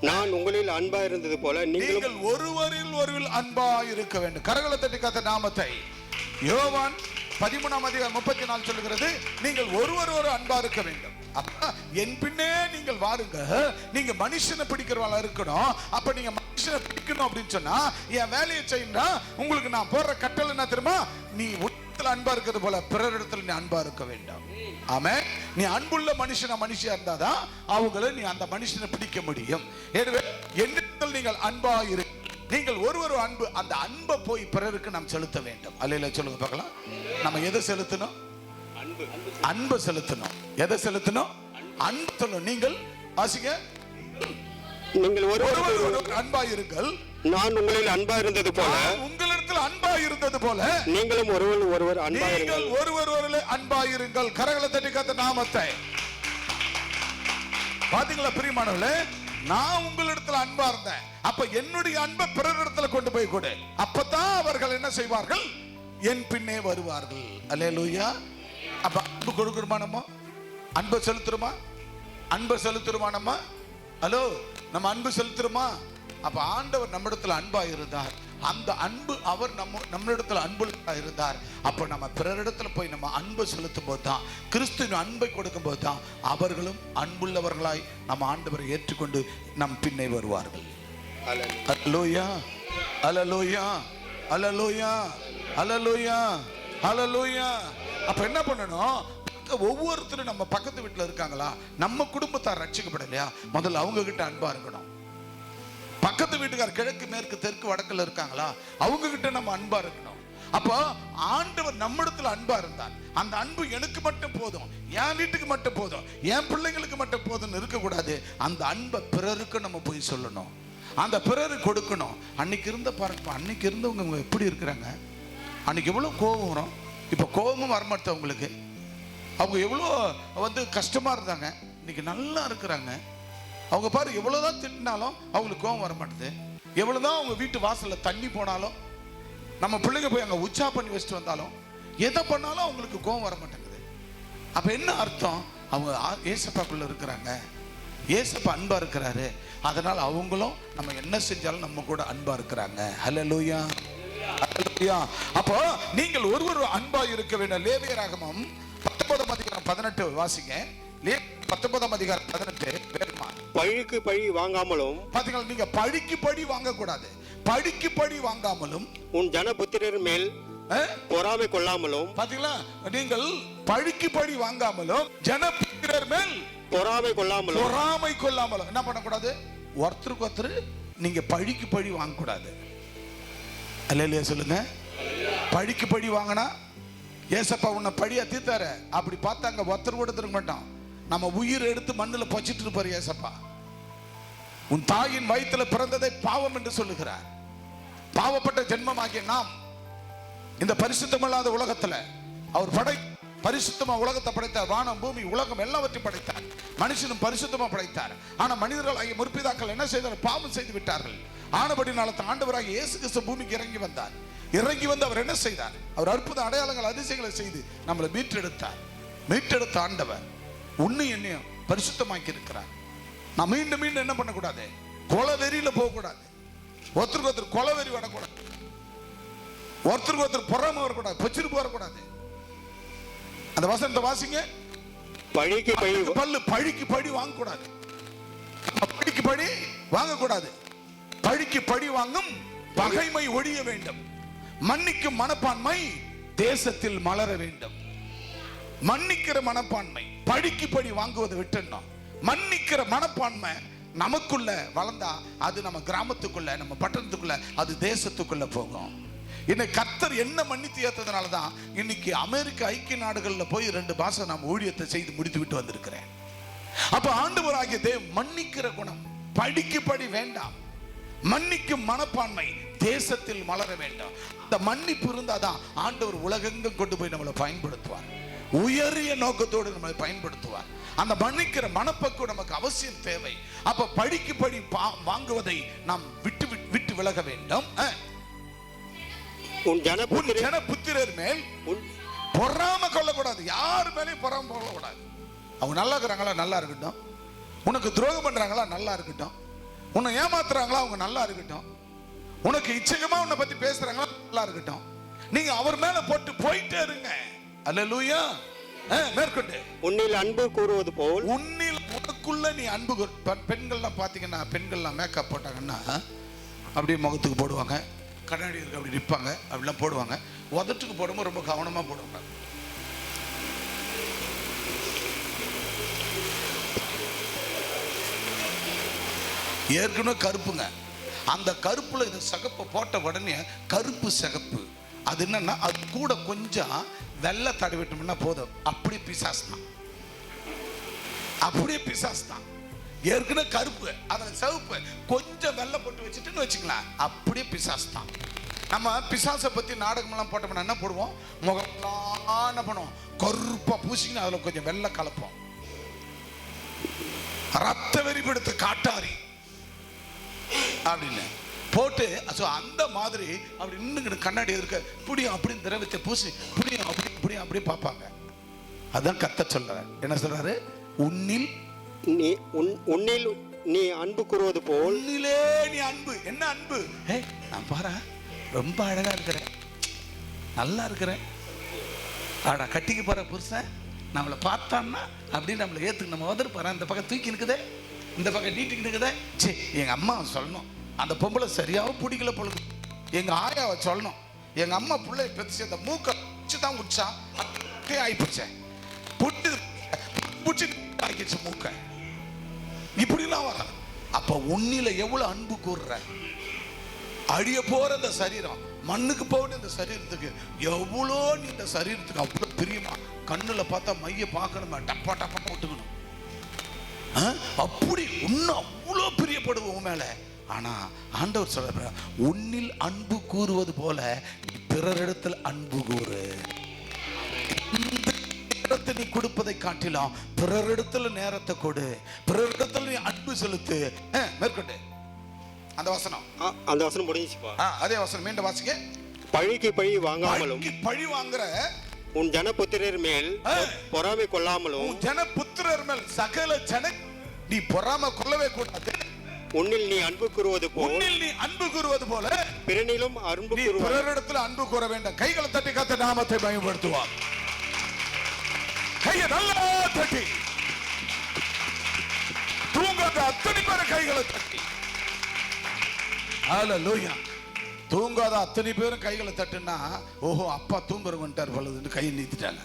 Speaker 2: நான் உங்களில் அன்பாயிருந்தது போல நீங்கள்
Speaker 1: ஒருவரில் ஒருவர் அன்பாய் இருக்க வேண்டும். கரங்களை தட்டி கர்த்தர் நாமத்தை. யோவான் 13ஆம் அதிகாரம் 34 சொல்லுகிறது, நீங்கள் ஒருவர் அன்பா இருக்க வேண்டும். அப்ப என் பின்னே நீங்கள் வாருங்க. நீங்க மனுஷனை பிடிக்கிறவங்களா இருக்கணும். அப்ப நீங்க மனுஷனை பிடிக்கணும் அப்படின்னு சொன்னா என் வேலையை செய்யணும். உங்களுக்கு நான் போடுற கட்டளை என்ன தெரியுமா? நீ உலகத்துல அன்பா இருக்கிறது போல பிறரிடத்துல நீ அன்பா இருக்க வேண்டும். ஆமென். நீ அன்புள்ள மனுஷியா இருந்தாதான் அவங்களை நீ அந்த மனுஷனை பிடிக்க முடியும். எனவே என்னிடத்தில் நீங்கள் அன்பா இரு. நீங்கள் ஒருவர் அன்பு, அந்த அன்பை போய் பிறருக்கு நாம் செலுத்த வேண்டும். அல்லேலூயா சொல்லுங்க பார்க்கலாம். நம்ம எதை செலுத்தணும்? அன்பு செலுத்தணும். எதை செலுத்தணும்? அன்பு செலுத்தணும். நீங்கள் வாசிங்க.
Speaker 2: நீங்கள்
Speaker 1: ஒருவர் அன்பாய் இருங்கள், நான்
Speaker 2: உங்களில் அன்பாய் இருந்தது போல,
Speaker 1: உங்களிடத்தில் அன்பாய் இருந்தது போல
Speaker 2: நீங்களும் ஒருவர்
Speaker 1: நீங்கள் ஒருவர் அன்பாய் இருங்கள். கரங்களை தட்டி கர்த்தர் நாமத்தை. பாத்தீங்களா பிரியமானவர்களே? நான் உங்களிடத்தில் அன்பா இருந்தேன். அப்ப என்னுடைய அன்பை பிறரிடத்துல கொண்டு போய் கொடு. அப்பதான் அவர்கள் என்ன செய்வார்கள்? என் பின்னே வருவார்கள். அல்லேலூயா. அப்ப அன்பு கொடுக்கணுமா? நம்ம அன்பை செலுத்துறோமா? நம்ம ஹலோ, நம்ம அன்பு செலுத்துறோமா? அப்ப ஆண்டவர் நம்மிடத்துல அன்பா இருந்தார். அந்த அன்பு அவர் நம்மிடத்துல அன்புள்ளா இருந்தார். அப்ப நம்ம பிறரிடத்துல போய் நம்ம அன்பு செலுத்தும் போது தான், கிறிஸ்துவின் அன்பை கொடுக்கும் போது தான் அவர்களும் அன்புள்ளவர்களாய் நம்ம ஆண்டவரை ஏற்றுக்கொண்டு நம் பின்னே வருவார்கள். அல்லேலூயா, அல்லேலூயா, அல்லேலூயா, அல்லேலூயா, அல்லேலூயா. அப்ப என்ன பண்ணணும்? ஒவ்வொருத்தரும் நம்ம பக்கத்து வீட்டுல இருக்காங்களா, நம்ம குடும்பத்தார் ரட்சிக்கப்படலையா, முதல்ல அவங்க கிட்ட அன்பா இருக்கணும். பக்கத்து வீட்டுக்கார் கிழக்கு மேற்கு தெற்கு வடக்குல இருக்காங்களா, அவங்க கிட்ட நம்ம அன்பா இருக்கணும். அப்போ ஆண்டவர் நம்மிடத்துல அன்பா இருந்தார். அந்த அன்பு எனக்கு மட்டும் போதும், என் வீட்டுக்கு மட்டும் போதும், என் பிள்ளைங்களுக்கு மட்டும் போதும் இருக்கக்கூடாது. அந்த அன்பை பிறருக்கு நம்ம போய் சொல்லணும், அந்த பிறருக்கு கொடுக்கணும். அன்னைக்கு இருந்த பாருங்க, அன்னைக்கு இருந்தவங்க எப்படி இருக்கிறாங்க? அன்னைக்கு எவ்வளவு கோபம் வரும், இப்ப கோபமும் வரமாட்டேன் அவங்களுக்கு. அவங்க எவ்வளோ கஷ்டமா இருந்தாங்க, இன்னைக்கு நல்லா இருக்கிறாங்க. அவங்க பாரு, எவ்வளவுதான் திட்டினாலும் அவங்களுக்கு கோபம் வர மாட்டேது. எவ்வளவுதான் அவங்க வீட்டு வாசல்ல தண்ணி போனாலும், நம்ம பிள்ளைங்க போய் அங்க உச்சா பண்ணி வச்சுட்டு வந்தாலும், எதை பண்ணாலும் அவங்களுக்கு கோபம் வர மாட்டேங்குது. அப்ப என்ன அர்த்தம்? அவங்க ஏசப்பாக்குள்ள இருக்கிறாங்க, ஏசப்பா அன்பா இருக்கிறாரு. அதனால அவங்களும் நம்ம என்ன செஞ்சாலும் நம்ம கூட அன்பா இருக்கிறாங்க. ஹல்லேலூயா, ஹல்லேலூயா. அப்போ நீங்கள் ஒருவர் அன்பா இருக்க வேண்டும். லேவியராகமம் 19ஆம் அதிகாரம் 18 வாசிங்க. 19ஆம் அதிகாரம் 18.
Speaker 2: பழிக்கு பழி வாங்காமலும்.
Speaker 1: பாத்தீங்களா, நீங்க பழிக்கு பழி வாங்க கூடாது. பழிக்கு பழி வாங்காமலும்,
Speaker 2: உன் ஜனபுத்திரர் மேல் பொறாமை கொள்ளாமலும்.
Speaker 1: பாத்தீங்களா, நீங்கள் பழிக்கு பழி வாங்காமலும் ஜனபுத்திரர் மேல்
Speaker 2: பொறாமை கொள்ளாமலும்.
Speaker 1: பொறாமை கொள்ளாமலும் என்ன பண்ணக்கூடாது? ஒருத்தருக்கு ஒருத்தர் நீங்க பழிக்கு பழி வாங்கக்கூடாது. அல்லேலூயா சொல்லுங்க. பழிக்கு பழி வாங்கினா ஏசப்பா உன்னை பழியா தீர்த்தாரு அப்படி பார்த்தாங்க ஒருத்தர் கூட திரும்ப மாட்டான். நம்ம உயிர் எடுத்து மண்ணில் பொச்சிட்டு இருப்பாரு ஏசப்பா. உன் தாயின் வயிற்றுல பிறந்ததை பாவம் என்று சொல்லுகிறார். பாவப்பட்ட ஜென்மமாகிய நாம் இந்த பரிசுத்தமில்லாத உலகத்துல அவர் பரிசுத்தமா உலகத்தை படைத்தார். வானம் பூமி உலகம் எல்லாவற்றையும் படைத்தார். மனுஷனும் பரிசுத்தமா படைத்தார். ஆனா மனிதர்கள் ஆகிய முற்பிதாக்கள் என்ன செய்தார்? பாவம் செய்து விட்டார்கள். ஆனபடினால ஆண்டவராகிய இயேசு கிறிஸ்து பூமிக்கு இறங்கி வந்தார். இறங்கி வந்து அவர் என்ன செய்தார்? அவர் அற்புத அடையாளங்கள் அதிசயங்களை செய்து நம்மளை மீட்டெடுத்தார். மீட்டெடுத்த ஆண்டவர் உன்னை என்னையும் பரிசுத்தமாக்கி இருக்கிறார். நான் மீண்டும் மீண்டும் என்ன பண்ணக்கூடாது? கொலை வெறியில போகக்கூடாது. ஒருத்தருக்கு ஒருத்தர் கொலை வெறி வரக்கூடாது. ஒருத்தருக்கு ஒருத்தர் பொறாம வரக்கூடாது. பொச்சிருப்பு வரக்கூடாது. அந்த வசனத்தை வாசிங்க.
Speaker 2: பழிக்கு
Speaker 1: பழி வாங்கக்கூடாது. பழிக்கு பழி வாங்கக்கூடாது. பழிக்கு பழி வாங்கும் பகைமை ஒழிய வேண்டும். மன்னிக்கும் மனப்பான்மை தேசத்தில் மலர வேண்டும். மன்னிக்கிற மனப்பான்மை, பழிக்கு பழி வாங்குவதை விட்டுடணும். மன்னிக்கிற மனப்பான்மை நமக்குள்ள வளர்ந்தா அது நம்ம கிராமத்துக்குள்ள, நம்ம பட்டணத்துக்குள்ள, அது தேசத்துக்குள்ள போகும். இன்னைக்கு கர்த்தர் என்ன மன்னித்து ஏற்றதுனால தான் இன்னைக்கு அமெரிக்க ஐக்கிய நாடுகளில் போய் 2 மாசம் நாம் ஊழியத்தை செய்து முடித்து விட்டு வந்திருக்கிறேன். அப்ப ஆண்டவராகிய தேவன் மன்னிக்கிற குணம், பழிக்கு பழி வேண்டாம். மன்னிக்கும் மனப்பான்மை தேசத்தில் மலர வேண்டும். அந்த மன்னிப்பு இருந்தாதான் ஆண்டவர் உலகெங்கும் கொண்டு போய் நம்மளை பயன்படுத்துவார். உயரிய நோக்கத்தோடு நம்மளை பயன்படுத்துவார். அந்த மன்னிக்கிற மனப்பக்குவம் நமக்கு அவசியம் தேவை. அப்ப பழிக்கு பழி வாங்குவதை நாம் விட்டு விலக வேண்டும்.
Speaker 2: உன்
Speaker 1: ஜனபுத்திரர் மேல் பொறாம கொள்ளக்கூடாது. யார் மேலேயும் பொறாம கொள்ளக்கூடாது. அவங்க நல்லா இருக்கிறாங்களா, நல்லா இருக்கட்டும். உனக்கு துரோகம் பண்றாங்களா, நல்லா இருக்கட்டும். உன்னை ஏமாத்துறாங்களா, அவங்க நல்லா இருக்கட்டும். உனக்கு இச்சகமா உன்னை பத்தி பேசுறாங்களா, நல்லா இருக்கட்டும். நீங்க அவர் மேல போட்டு போயிட்டே இருங்க. அல்லேலூயா. மேற்கொண்டு
Speaker 2: உன்னில் அன்பு கூறுவது போல்,
Speaker 1: உன்னில் உனக்குள்ள நீ அன்பு. பெண்கள்லாம் பாத்தீங்கன்னா, பெண்கள்லாம் மேக்கப் போட்டாங்கன்னா அப்படியே முகத்துக்கு போடுவாங்க, கண்ணாடி இருக்கு அப்படி நிற்பாங்க, அப்படிலாம் போடுவாங்க. உதட்டுக்கு போடும்போது ரொம்ப கவனமா போடுவாங்க. ஏற்கனவே கருப்புங்க, அந்த கருப்புல இந்த சகப்பை போட்ட உடனே கருப்பு சகப்பு அது என்னன்னா அது கூட கொஞ்சம் வெள்ளை தடவிட்டோம்னா போதும், அப்படியே பிசாசு தான். அப்படியே பிசாசு தான். ஏற்கனவே கருப்பு அதில் சிவப்பு கொஞ்சம் வெள்ளை போட்டு வச்சுட்டுன்னு வச்சுக்கலாம், அப்படியே பிசாசு தான். நம்ம பிசாசை பற்றி நாடகமெல்லாம் போட்டோம்னா என்ன போடுவோம்? முகம்லாம் என்ன பண்ணுவோம்? கருப்பாக பூசிக்கின்னு அதில் கொஞ்சம் வெள்ளை கலப்போம். ரத்த வெறிபிடித்த காட்டாரி அப்படின்னு போட்டு அந்த மாதிரி அப்படி நின்று கண்ணாடி இருக்க புடியும் அப்படின்னு திரவத்தை பூசி புடியும் அப்படி புடியும் அப்படி பார்ப்பாங்க. அதான் கர்த்தர் சொல்றாரு. என்ன சொல்றாரு? உன்னில்
Speaker 2: நீ அன்பு கூறுவது போல்.
Speaker 1: உன்னிலே நீ அன்பு. என்ன அன்பு? நான் பாரு ரொம்ப அழகா இருக்கிறேன், நல்லா இருக்கிறேன், ஆடா கட்டிக்கு போற புருஷன் நம்மளை பார்த்தான்னா அப்படின்னு நம்மளை ஏத்துக்கு நம்ம உதறு இந்த பக்கம் தூக்கி நிற்குதே, இந்த பக்கம் நீட்டிக்கு நிற்குதே. சரி, எங்க அம்மா சொல்லணும் அந்த பொம்பளை சரியாவும் பிடிக்கல பொழுது. எங்க ஆயாவை சொல்லணும், எங்க அம்மா பிள்ளை பெருசு அந்த மூக்க தான் குடிச்சா அப்படியே ஆயிப்போச்சேன், புட்டு புடிச்சு ஆக்கிச்சு மூக்க, இப்படிலாம் வர. அப்ப உன்னில எவ்வளவு அன்பு கூறுற? அழிய போற இந்த சரீரம், மண்ணுக்கு போன இந்த சரீரத்துக்கு எவ்வளோ நீ இந்த சரீரத்துக்கு அவ்வளவு பிரியமா, கண்ணுல பார்த்தா மைய பார்க்கணுமா, டப்பா டப்பா விட்டுக்கணும். அப்படி இன்னும் அவ்வளோ பிரியப்படுவோம் மேல. ஆனா ஆண்டவர் சொல்ற, உன்னில் அன்பு கூறுவது போல பிறரிடத்தில் அன்பு கூறு. நேரத்தை நீ கொடுப்பதை காட்டிலும் பிறரிடத்துல நேரத்தை கொடு, பிறரிடத்துல நீ அன்பு செலுத்து. மேற்கொண்டு அந்த வசனம்
Speaker 2: முடிஞ்சுப்பா.
Speaker 1: அதே வசனம் மீண்டும் வாசிக்க.
Speaker 2: பழிக்கு பழி வாங்காமலும்,
Speaker 1: பழி வாங்குற
Speaker 2: உன் ஜனபுத்திரர் மேல் பொறாமை கொள்ளாமலும்.
Speaker 1: ஜனபுத்திரர் மேல் சகல ஜன நீ பொறாமை கொள்ளவே கூடாது.
Speaker 2: உன்னில் நீ அன்பு கூறுவது போல்,
Speaker 1: உன்னில் நீ அன்பு கூறுவது போல
Speaker 2: பிறனிலும் அன்பு கூறுவாய்.
Speaker 1: பிறரிடத்தில் அன்பு கூற வேண்டும். கைகளை தட்டி கர்த்தர் நாமத்தை மகிமைப்படுத்துவார். கையை நல்லா தட்டி தூங்காத அத்தனை பேர் கைகளை தட்டி. ஹல்லேலூயா. தூங்காத அத்தனை பேரும் கைகளை தட்டுனா, ஓஹோ அப்பா தூங்குறவன்ட்டார் போலதுன்னு கையை நீத்திட்டாங்க.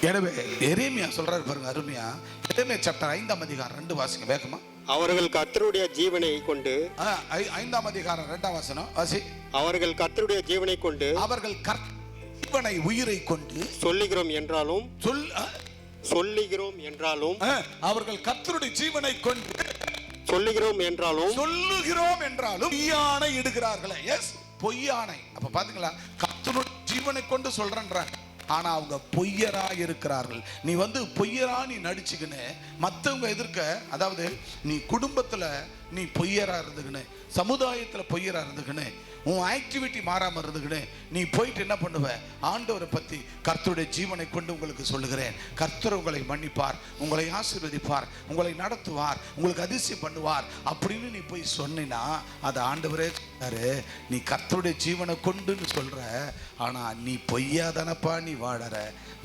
Speaker 1: எனவே எரேமியா சொல்றாரு பாருங்க, அருமையா. எரேமியா சாப்டர் 5 அதிகாரம் 2 வாசிங்க வேகமா.
Speaker 2: அவர்கள் கர்த்தருடைய ஜீவனை கொண்டு
Speaker 3: 5ஆம் அதிகாரம் 2ஆம் வசனம் வாசி.
Speaker 2: அவர்கள் கர்த்தருடைய ஜீவனை கொண்டு
Speaker 3: அவர்கள் கர்த்தனை உயிரை கொண்டு
Speaker 2: சொல்லுகிறோம் என்றாலும்
Speaker 3: அவர்கள் கர்த்தருடைய ஜீவனை கொண்டு
Speaker 2: சொல்லுகிறோம்
Speaker 3: என்றாலும் பொய்யானை இடுகிறார்களே. எஸ், பொய்யானை. அப்ப பாத்தீங்களா, கர்த்தருடைய ஜீவனை கொண்டு சொல்றேன்றாங்க, ஆனா அவங்க பொய்யரா இருக்கிறார்கள். நீ பொய்யரா நீ நடிச்சுக்கின்னு மற்றவங்க எதிர்க்க, அதாவது நீ குடும்பத்துல நீ பொய்யரா இருந்துக்கின்னு, சமுதாயத்துல பொய்யரா இருந்துக்கின்னு, உன் ஆக்டிவிட்டி மாறாம இருந்துக்கின்னு நீ போயிட்டு என்ன பண்ணுவ? ஆண்டவரை பத்தி கர்த்தருடைய ஜீவனை கொண்டு உங்களுக்கு சொல்லுகிறேன், கர்த்தர் உங்களை மன்னிப்பார், உங்களை ஆசீர்வதிப்பார், உங்களை நடத்துவார், உங்களுக்கு அதிசயம் பண்ணுவார் அப்படின்னு நீ போய் சொன்னா, அது ஆண்டவரே சொன்னாரு, நீ கர்த்தருடைய ஜீவனை கொண்டுன்னு சொல்ற, ஆனா நீ பொய்யாதானப்பா நீ வாழற,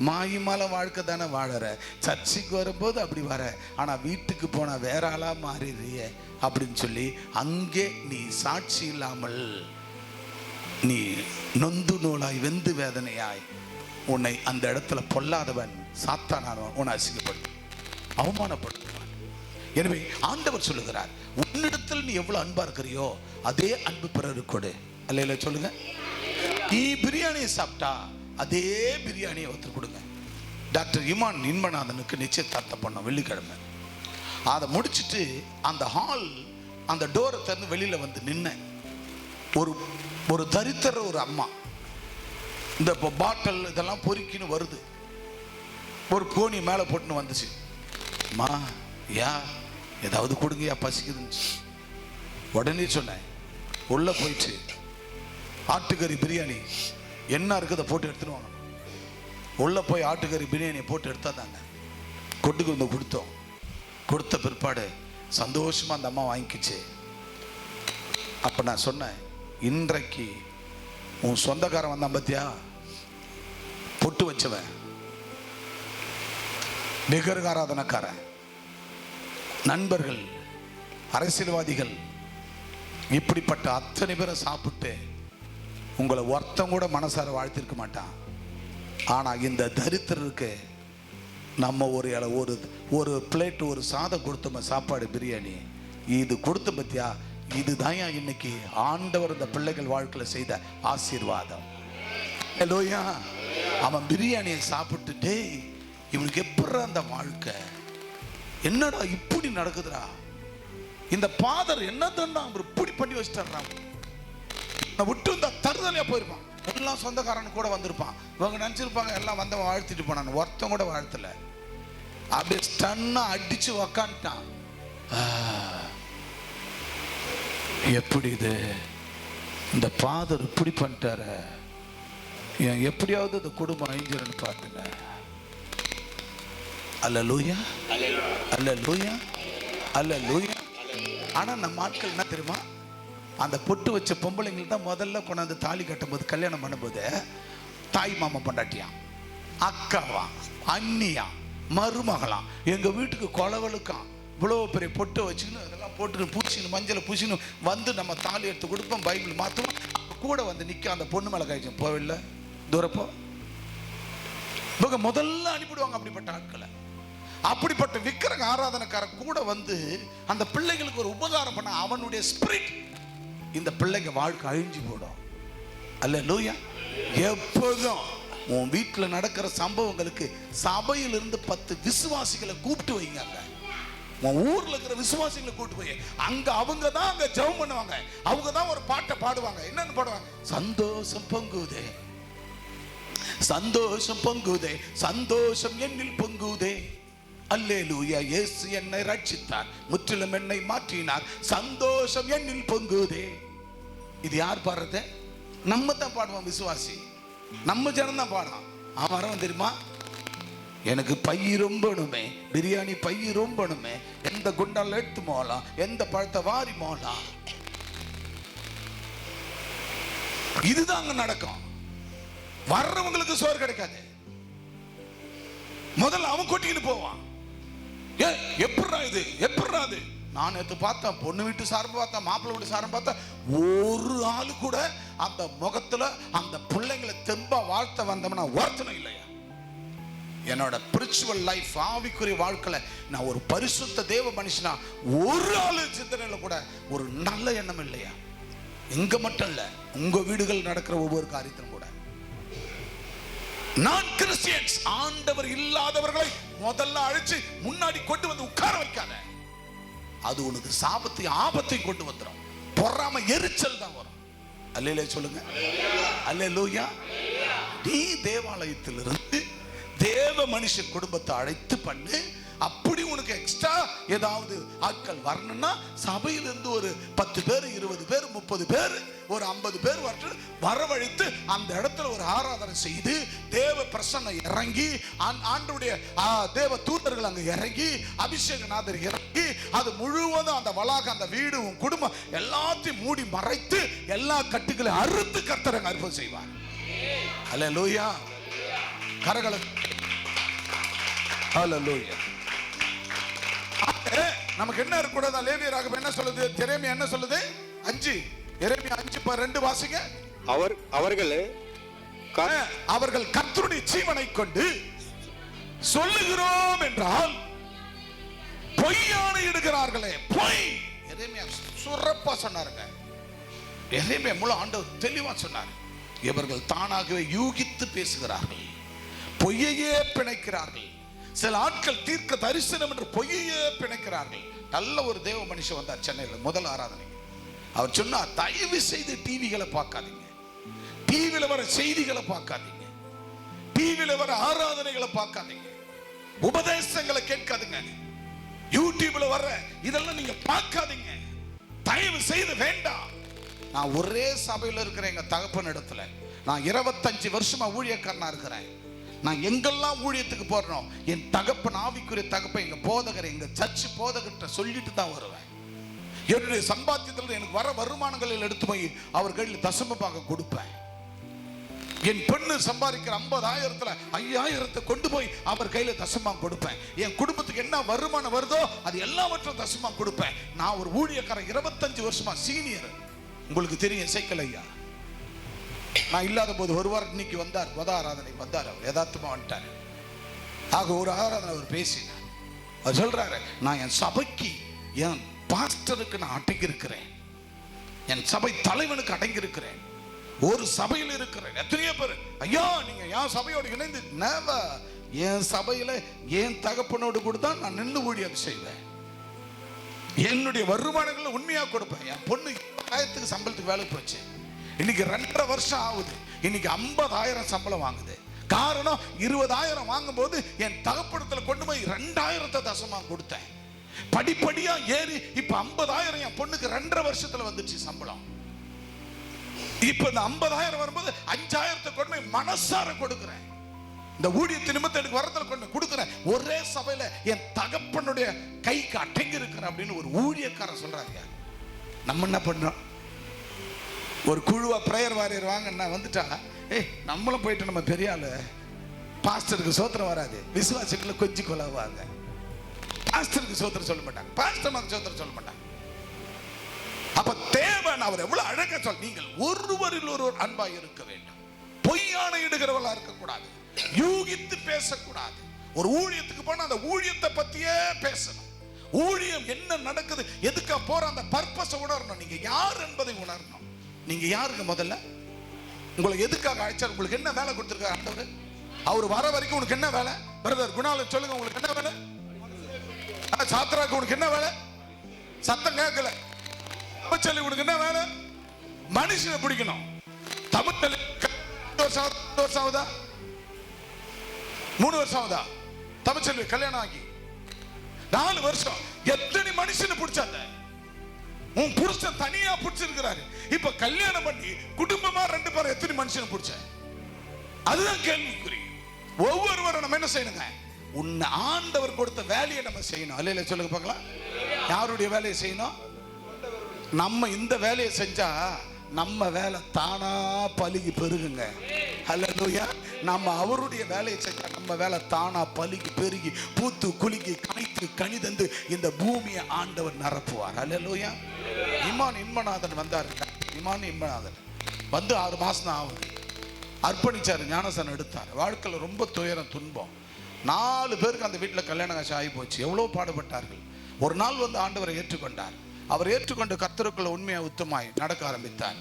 Speaker 3: மாயிமால வாழ்க்கை தானே வாழற. சர்ச்சைக்கு வரும்போது அப்படி வர, ஆனா வீட்டுக்கு போனா வேற ஆளா மாறிடுறிய அப்படின்னு சொல்லி அங்கே நீ சாட்சி இல்லாமல் நீ நொந்து நூலாய் வெந்து வேதனையாய் உன்னை அந்த இடத்துல பொல்லாதவன் சாத்தானவன் உன்னை அசிங்கப்படுத்தும், அவமானப்படுத்துவான். எனவே ஆண்டவர் சொல்லுகிறார், உன்னிடத்தில் நீ எவ்வளவு அன்பா இருக்கிறியோ அதே அன்பு பிறருக்கு கொடு. அல்ல சொல்லுங்க. நீ பிரியாணியை சாப்பிட்டா அதே பிரியாணியை ஒருத்தர் கொடுங்க. டாக்டர் இமான் இன்பநாதனுக்கு நிச்சயதார்த்தம் பண்ணோம் வெள்ளிக்கிழமை. அதை முடிச்சுட்டு அந்த ஹால் அந்த டோரை திறந்து வெளியில வந்து நின்ன ஒரு தரித்திர ஒரு அம்மா, இந்த பாட்டில் இதெல்லாம் பொறுக்கின்னு வருது, ஒரு கோணி மேலே போட்டுன்னு வந்துச்சு. அம்மா யா ஏதாவது கொடுங்கயா பசிக்குதுன்னு. உடனே சொன்னேன், உள்ள போயிட்டு ஆட்டுக்கறி பிரியாணி என்ன இருக்குதை போட்டு எடுத்துன்னு வாங்க. உள்ள போய் ஆட்டுக்கறி பிரியாணியை போட்டு எடுத்தாதாங்க கொண்டுக்கு வந்து கொடுத்தோம். கொடுத்த பிற்பாடு சந்தோஷமா அந்த அம்மா வாங்கிக்கிச்சு. அப்ப நான் சொன்னேன், இன்றைக்கு உன் சொந்தக்காரன் வந்தான் பத்தியா, பொட்டு வச்சவன், நிகர்காராதனக்காரன், நண்பர்கள், அரசியல்வாதிகள், இப்படிப்பட்ட அத்தனை பேரை சாப்பிட்டு உங்களை ஒருத்தம் கூட மனசார வாழ்த்திருக்க மாட்டான். ஆனா இந்த தரித்திரருக்கு நம்ம ஒரு பிளேட் ஒரு சாதம் கொடுத்தோம், சாப்பாடு பிரியாணி, இது கொடுத்த பத்தியா, இதுதான் இன்னைக்கு ஆண்டவர் இந்த பிள்ளைகள் வாழ்க்கையில செய்த ஆசீர்வாதம். அவன் பிரியாணியை சாப்பிட்டுட்டே இவனுக்கு எப்படி அந்த வாழ்க்கை, என்னடா இப்படி நடக்குதுடா, இந்த பாதர் என்னதான் அவர் இப்படி பண்ணி வச்சுட்டான், விட்டு இந்த தருதலையா போயிருப்பான். எல்லாம் சொந்தக்காரன் கூட வந்திருப்பான், இவங்க நினைச்சிருப்பாங்க எல்லாம் வந்தவன் வாழ்த்திட்டு போனான், ஒருத்தன் கூட வாழ்த்தல, அப்படியே ஸ்டன்னா அடிச்சு உக்காந்துட்டான். எப்படி இது, இந்த பாதர் இப்படி பண்ணிட்டார, எப்படியாவது இந்த குடும்பம் அழிஞ்சிருன்னு பாத்துங்க. அல்லேலூயா, அல்லேலூயா, அல்லேலூயா. ஆனா நம்ம ஆட்கள் என்ன தெரியுமா, அந்த பொட்டு வச்ச பொம்பளைங்களுக்கு தான் முதல்ல கொண்டாந்து தாலி கட்டும் போது, கல்யாணம் பண்ணும்போது தாய் மாமா பொண்டாட்டியான், அக்காவா, அண்ணியா, மருமகளாம், எங்க வீட்டுக்கு கொலவலுக்கான், இவ்வளோ பெரிய பொட்டை வச்சுக்கணும், அதெல்லாம் போட்டு பூச்சின்னு மஞ்சளை பூச்சின்னு வந்து நம்ம தாலி எடுத்து கொடுப்போம், பைபிள் மாற்றுவோம், கூட வந்து நிற்க அந்த பொண்ணு மேலே காய்ச்சி போவில்லை தூரப்போ இவங்க முதல்ல அனுப்பிடுவாங்க அப்படிப்பட்ட ஆட்களை. அப்படிப்பட்ட விக்கிரக ஆராதனைக்காரன் கூட வந்து அந்த பிள்ளைகளுக்கு ஒரு உபகாரம் பண்ண, அவனுடைய ஸ்பிரிட் இந்த பிள்ளைங்க வாழ்க்கை அழிஞ்சு போடும். அல்லேலூயா. எப்போதும் உன் வீட்டில் நடக்கிற சம்பவங்களுக்கு சபையிலிருந்து 10 விசுவாசிகளை கூப்பிட்டு வைங்க. உன் ஊர்ல இருக்கிற விசுவாசிகளை கூப்பிட்டு போய் அங்க அவங்க தான் அங்க ஜெபம் பண்ணுவாங்க, அவங்க தான் ஒரு பாட்டை பாடுவாங்க. என்னன்னு பாடுவாங்க? சந்தோஷம் பொங்குதே, சந்தோஷம் பொங்குதே, சந்தோஷம் என்னில் பொங்குதே, அல்லேலூயா, இயேசு என்னை ரட்சித்தார், முற்றிலும் என்னை மாற்றினார், சந்தோஷம் என்னில் பொங்குதே. இது யார் பாடுறது? நம்ம தான் பாடுவோம், விசுவாசி நம்ம ஜனம் தான் பாடுவோம். அவன் தெரியுமா, எனக்கு பைய ரொம்பணுமே, பிரியாணி பைய ரொம்பணுமே, எந்த குண்டால எடுத்து போகலாம், எந்த பழத்தை வாரி போகலாம், இதுதான் அங்க நடக்கும். வர்றவங்களுக்கு சோறு கிடைக்காது, முதல்ல அவன் கொட்டிக்கிட்டு போவான். எப்படா இது, எப்படா இது? நான் நேற்று பார்த்தேன், பொண்ணு வீட்டு சார்பு பார்த்தேன், மாப்பிள்ளை வீட்டு சார்பு பார்த்தேன், ஒரு ஆளு கூட அந்த முகத்துல அந்த பிள்ளைங்களை தெம்பா வாழ்த்த வந்தோம்னா ஒருத்தனும் இல்லையா?
Speaker 1: என்னோட ஸ்பிரிச்சுவல் லைஃப், ஆவிக்குரிய வாழ்க்கையில நான் ஒரு பரிசுத்த தேவ மனுஷனா ஒரு ஆளு சிந்தனையில கூட ஒரு நல்ல எண்ணம் இல்லையா? எங்க மட்டும் இல்ல, உங்க வீடுகள் நடக்கிற ஒவ்வொரு காரியத்திலும் கூட நான் கிறிஸ்டியன்ஸ் ஆண்டவர் இல்லாதவர்களை முதல்ல அழைச்சு முன்னாடி கொண்டு வந்து உட்கார வைக்காத. அது உனக்கு சாபத்தை ஆபத்தை கொண்டு வந்துடும். பொறாம எரிச்சல் தான் வரும். அல்லேலூயா சொல்லுங்க. அல்லேலூயா. நீ தேவாலயத்திலிருந்து தேவ மனுஷ குடும்பத்தை அழைத்து பண்ணு. அப்படி உனக்கு எக்ஸ்ட்ரா ஏதாவது ஆட்கள் வரணும்னா சபையிலிருந்து ஒரு 10 பேர் 20 பேர் 30 பேர் ஒரு 50 பேர் வரவழைத்து அந்த இடத்துல ஒரு ஆராதனை செய்து தேவ பிரசன்னம் இறங்கி ஆண்டவருடைய தேவ தூதர்கள் அங்க இறங்கி அபிஷேகநாதர் இறங்கி அது முழுவதும் அந்த வளாகம் அந்த வீடு உன் குடும்பம் எல்லாத்தையும் மூடி மறைத்து எல்லா கட்டுகளையும் அறுத்து கர்த்தர் அற்புதம் செய்வார். அல்லேலூயா. கரங்களை அல்லேலூயா. நமக்கு என்ன இருக்கக்கூடாது? லேவியராகமம் என்ன சொல்லுது? எரேமியா என்ன சொல்லுது? 5 எரேமியா 5:2 வாசிங்க. அவர்கள் கர்த்தருடைய ஜீவனை கொண்டு சொல்லுகிறோம் என்றால் பொய்யான இடுகிறார்களே. பொய். எரேமியா சுரப்பா சொன்னாருங்க. எரேமியா முழு ஆண்டவர் தெளிவா சொன்னார். இவர்கள் தானாகவே யூகித்து பேசுகிறார்கள், பொய்யையே பிணைக்கிறார்கள். சில ஆட்கள் தீர்க்க தரிசனம் என்று பொய்யையே பிணைக்கிறார்கள். நல்ல ஒரு தேவ மனுஷன் வந்தார் சென்னையில் முதல் ஆராதனை. அவர் சொன்னார், தயவு செய்து டிவிகளை பார்க்காதீங்க, டிவியில வர செய்திகளை பார்க்காதீங்க, டிவியில வர ஆராதனைகளை பார்க்காதீங்க, உபதேசங்களை கேட்காதீங்க, யூடியூப்ல வர இதெல்லாம் நீங்க பார்க்காதீங்க, தயவு செய்து வேண்டாம். நான் ஒரே சபையில் இருக்கிற எங்க தகப்பன் இடத்துல நான் 25 வருஷமா ஊழியக்காரனா இருக்கிறேன். நான் எங்கெல்லாம் ஊழியத்துக்கு போறோம் என் தகப்பன் ஆவிக்குரிய தகப்பன் எங்க போதகர் எங்க சர்ச் போதகர்கிட்ட சொல்லிட்டு தான் வருவேன். என்னுடைய சம்பாத்தியத்தில் எனக்கு வர வருமானங்களில் எடுத்து போய் அவர் கையில் தசம பாகம் கொடுப்பேன். என் பெண்ணு சம்பாதிக்கிற 50,000த்துல 5,000 கொண்டு போய் அவர் கையில தசமா கொடுப்பேன். என் குடும்பத்துக்கு என்ன வருமானம் வருதோ அது எல்லாவற்றும் தசமா கொடுப்பேன். நான் ஒரு ஊழியக்காரன் 25 வருஷமா சீனியர். உங்களுக்கு தெரியும் சைக்கிள் ஐயா. நான் இல்லாத போது ஒரு வாரம் இன்னைக்கு வந்தார், ஆராதனை வந்தார். அவர் யதார்த்தமா வந்துட்டார். ஆக ஒரு ஆராதனை அவர் பேசினார். அவர் சொல்றாரு, நான் என் சபைக்கு என் பாஸ்டருக்கு நான் அடங்கி இருக்கிறேன், என் சபை தலைவனுக்கு அடங்கி இருக்கிறேன், ஒரு சபையில் இருக்கிறேன். எத்தனையோ பேர் ஐயா நீங்க என் சபையோடு இணைந்து என் சபையில என் தகப்பனோடு கூட தான் நான் நின்று ஊழியம் செய்வேன். என்னுடைய வருமானங்களை உண்மையா கொடுப்பேன். என் பொண்ணு 10,000 சம்பளத்துக்கு வேலை போச்சு. இன்னைக்கு 2.5 வருஷம் ஆகுது. இன்னைக்கு 50,000 சம்பளம் வாங்குது. காரணம் 20,000 வாங்கும் போது என் தகப்படத்துல கொண்டு போய் 2,000 தசமா கொடுத்தேன். படிப்படியா ஏறி இப்ப 50,000 என் பொண்ணுக்கு 2.5 வருஷத்துல வந்துச்சு சம்பளம். இப்ப இந்த 50,000 வரும்போது 5,000 கொண்டு போய் மனசார கொடுக்கிறேன். இந்த ஊழியத்து நிமித்தம் எனக்கு வரத்துல கொண்டு கொடுக்கிறேன். ஒரே சபையில என் தகப்பனுடைய கைக்கு அடங்கி இருக்கிறேன் அப்படின்னு ஒரு ஊழியக்காரன் சொல்றாங்க. நம்ம என்ன பண்றோம்? ஒரு குழுவா பிரேயர் வாரியர் வாங்கன்னா வந்துட்டா நம்மளும் போயிட்டு நம்ம பெரிய ஆளு, பாஸ்டருக்கு சோத்திரம் வராது, விசுவாசிகளை கொஞ்சம் கொலவாங்க. பாஸ்டருக்கு சோத்திரம் சொல்ல மாட்டாங்க, பாஸ்டர் சோத்திரம் சொல்ல மாட்டாங்க. அப்ப தேவன் அவர் எவ்வளவு அழகா சொல், நீங்கள் ஒருவரில் ஒருவர் அன்பாய் இருக்க வேண்டும், பொய்யான இடுகிறவளா இருக்கக்கூடாது, யூகித்து பேசக்கூடாது. ஒரு ஊழியத்துக்கு போனா அந்த ஊழியத்தை பத்தியே பேசணும். ஊழியம் என்ன நடக்குது, எதுக்கா போற அந்த பர்பஸை உணரணும். நீங்க யார் என்பதை உணரணும். நீங்க யாருங்க? முதல்ல உங்களை எதுக்காக அழைச்சார்? உங்களுக்கு என்ன வேலை கொடுத்திருக்காரு ஆண்டவர்? அவர் வர வரைக்கும் உனக்கு என்ன வேலை? பிரதர் குணாலன் சொல்லுங்க, உங்களுக்கு என்ன வேலை? சாத்ராக்கு உனக்கு என்ன வேலை? சத்தம் கேட்கல. சொல்லி உனக்கு என்ன வேலை? மனுஷனை பிடிக்கணும். தமிழ் 2 வருஷம் ஆகுதா? 3 வருஷம் ஆகுதா? தமிழ்ச்செல்வி கல்யாணம் ஆகி 4 வருஷம். எத்தனை மனுஷனை பிடிச்சாங்க? உன் புருஷன் தனியா பிடிச்சிருக்கிறாரு. இப்ப கல்யாணம் பண்ணி குடும்பமா 2 பேரும் எத்தனை மனுஷனை பிடிச்ச? அதுதான் கேள்விக்குறி. ஒவ்வொருவரும் நம்ம என்ன செய்யணுங்க? உன்னை ஆண்டவர் கொடுத்த வேலையை நம்ம செய்யணும். அல்லேலூயா சொல்லுங்க பார்க்கலாம். யாருடைய வேலையை செய்யணும்? நம்ம இந்த வேலையை செஞ்சா நம்ம வேலை தானா பலுகி பெருகுங்க. அல்லேலூயா. நம்ம அவருடைய வேலையை செஞ்சா நம்ம வேலை தானா பலுகி பெருகி பூத்து குலுங்கி கனித்து கனிதந்து இந்த பூமியை ஆண்டவர் நிரப்புவார். அல்லேலூயா. இமான் இன்மநாதன் வந்தார். இமான் இன்மநாதன் வந்து 6 மாசம் தான் ஆகுது. அர்ப்பணிச்சாரு, ஞானசனம் எடுத்தார். வாழ்க்கையில் ரொம்ப துயரம் துன்பம்.
Speaker 3: 4 பேருக்கு அந்த வீட்டில் கல்யாணம் காட்சி ஆகி போச்சு. எவ்வளோ பாடுபட்டார்கள். ஒரு நாள் வந்து ஆண்டவரை ஏற்றுக்கொண்டார். அவர் ஏற்றுக்கொண்டு கர்த்தருக்குள்ள உண்மையாக உத்தமாய் நடக்க ஆரம்பித்தார்.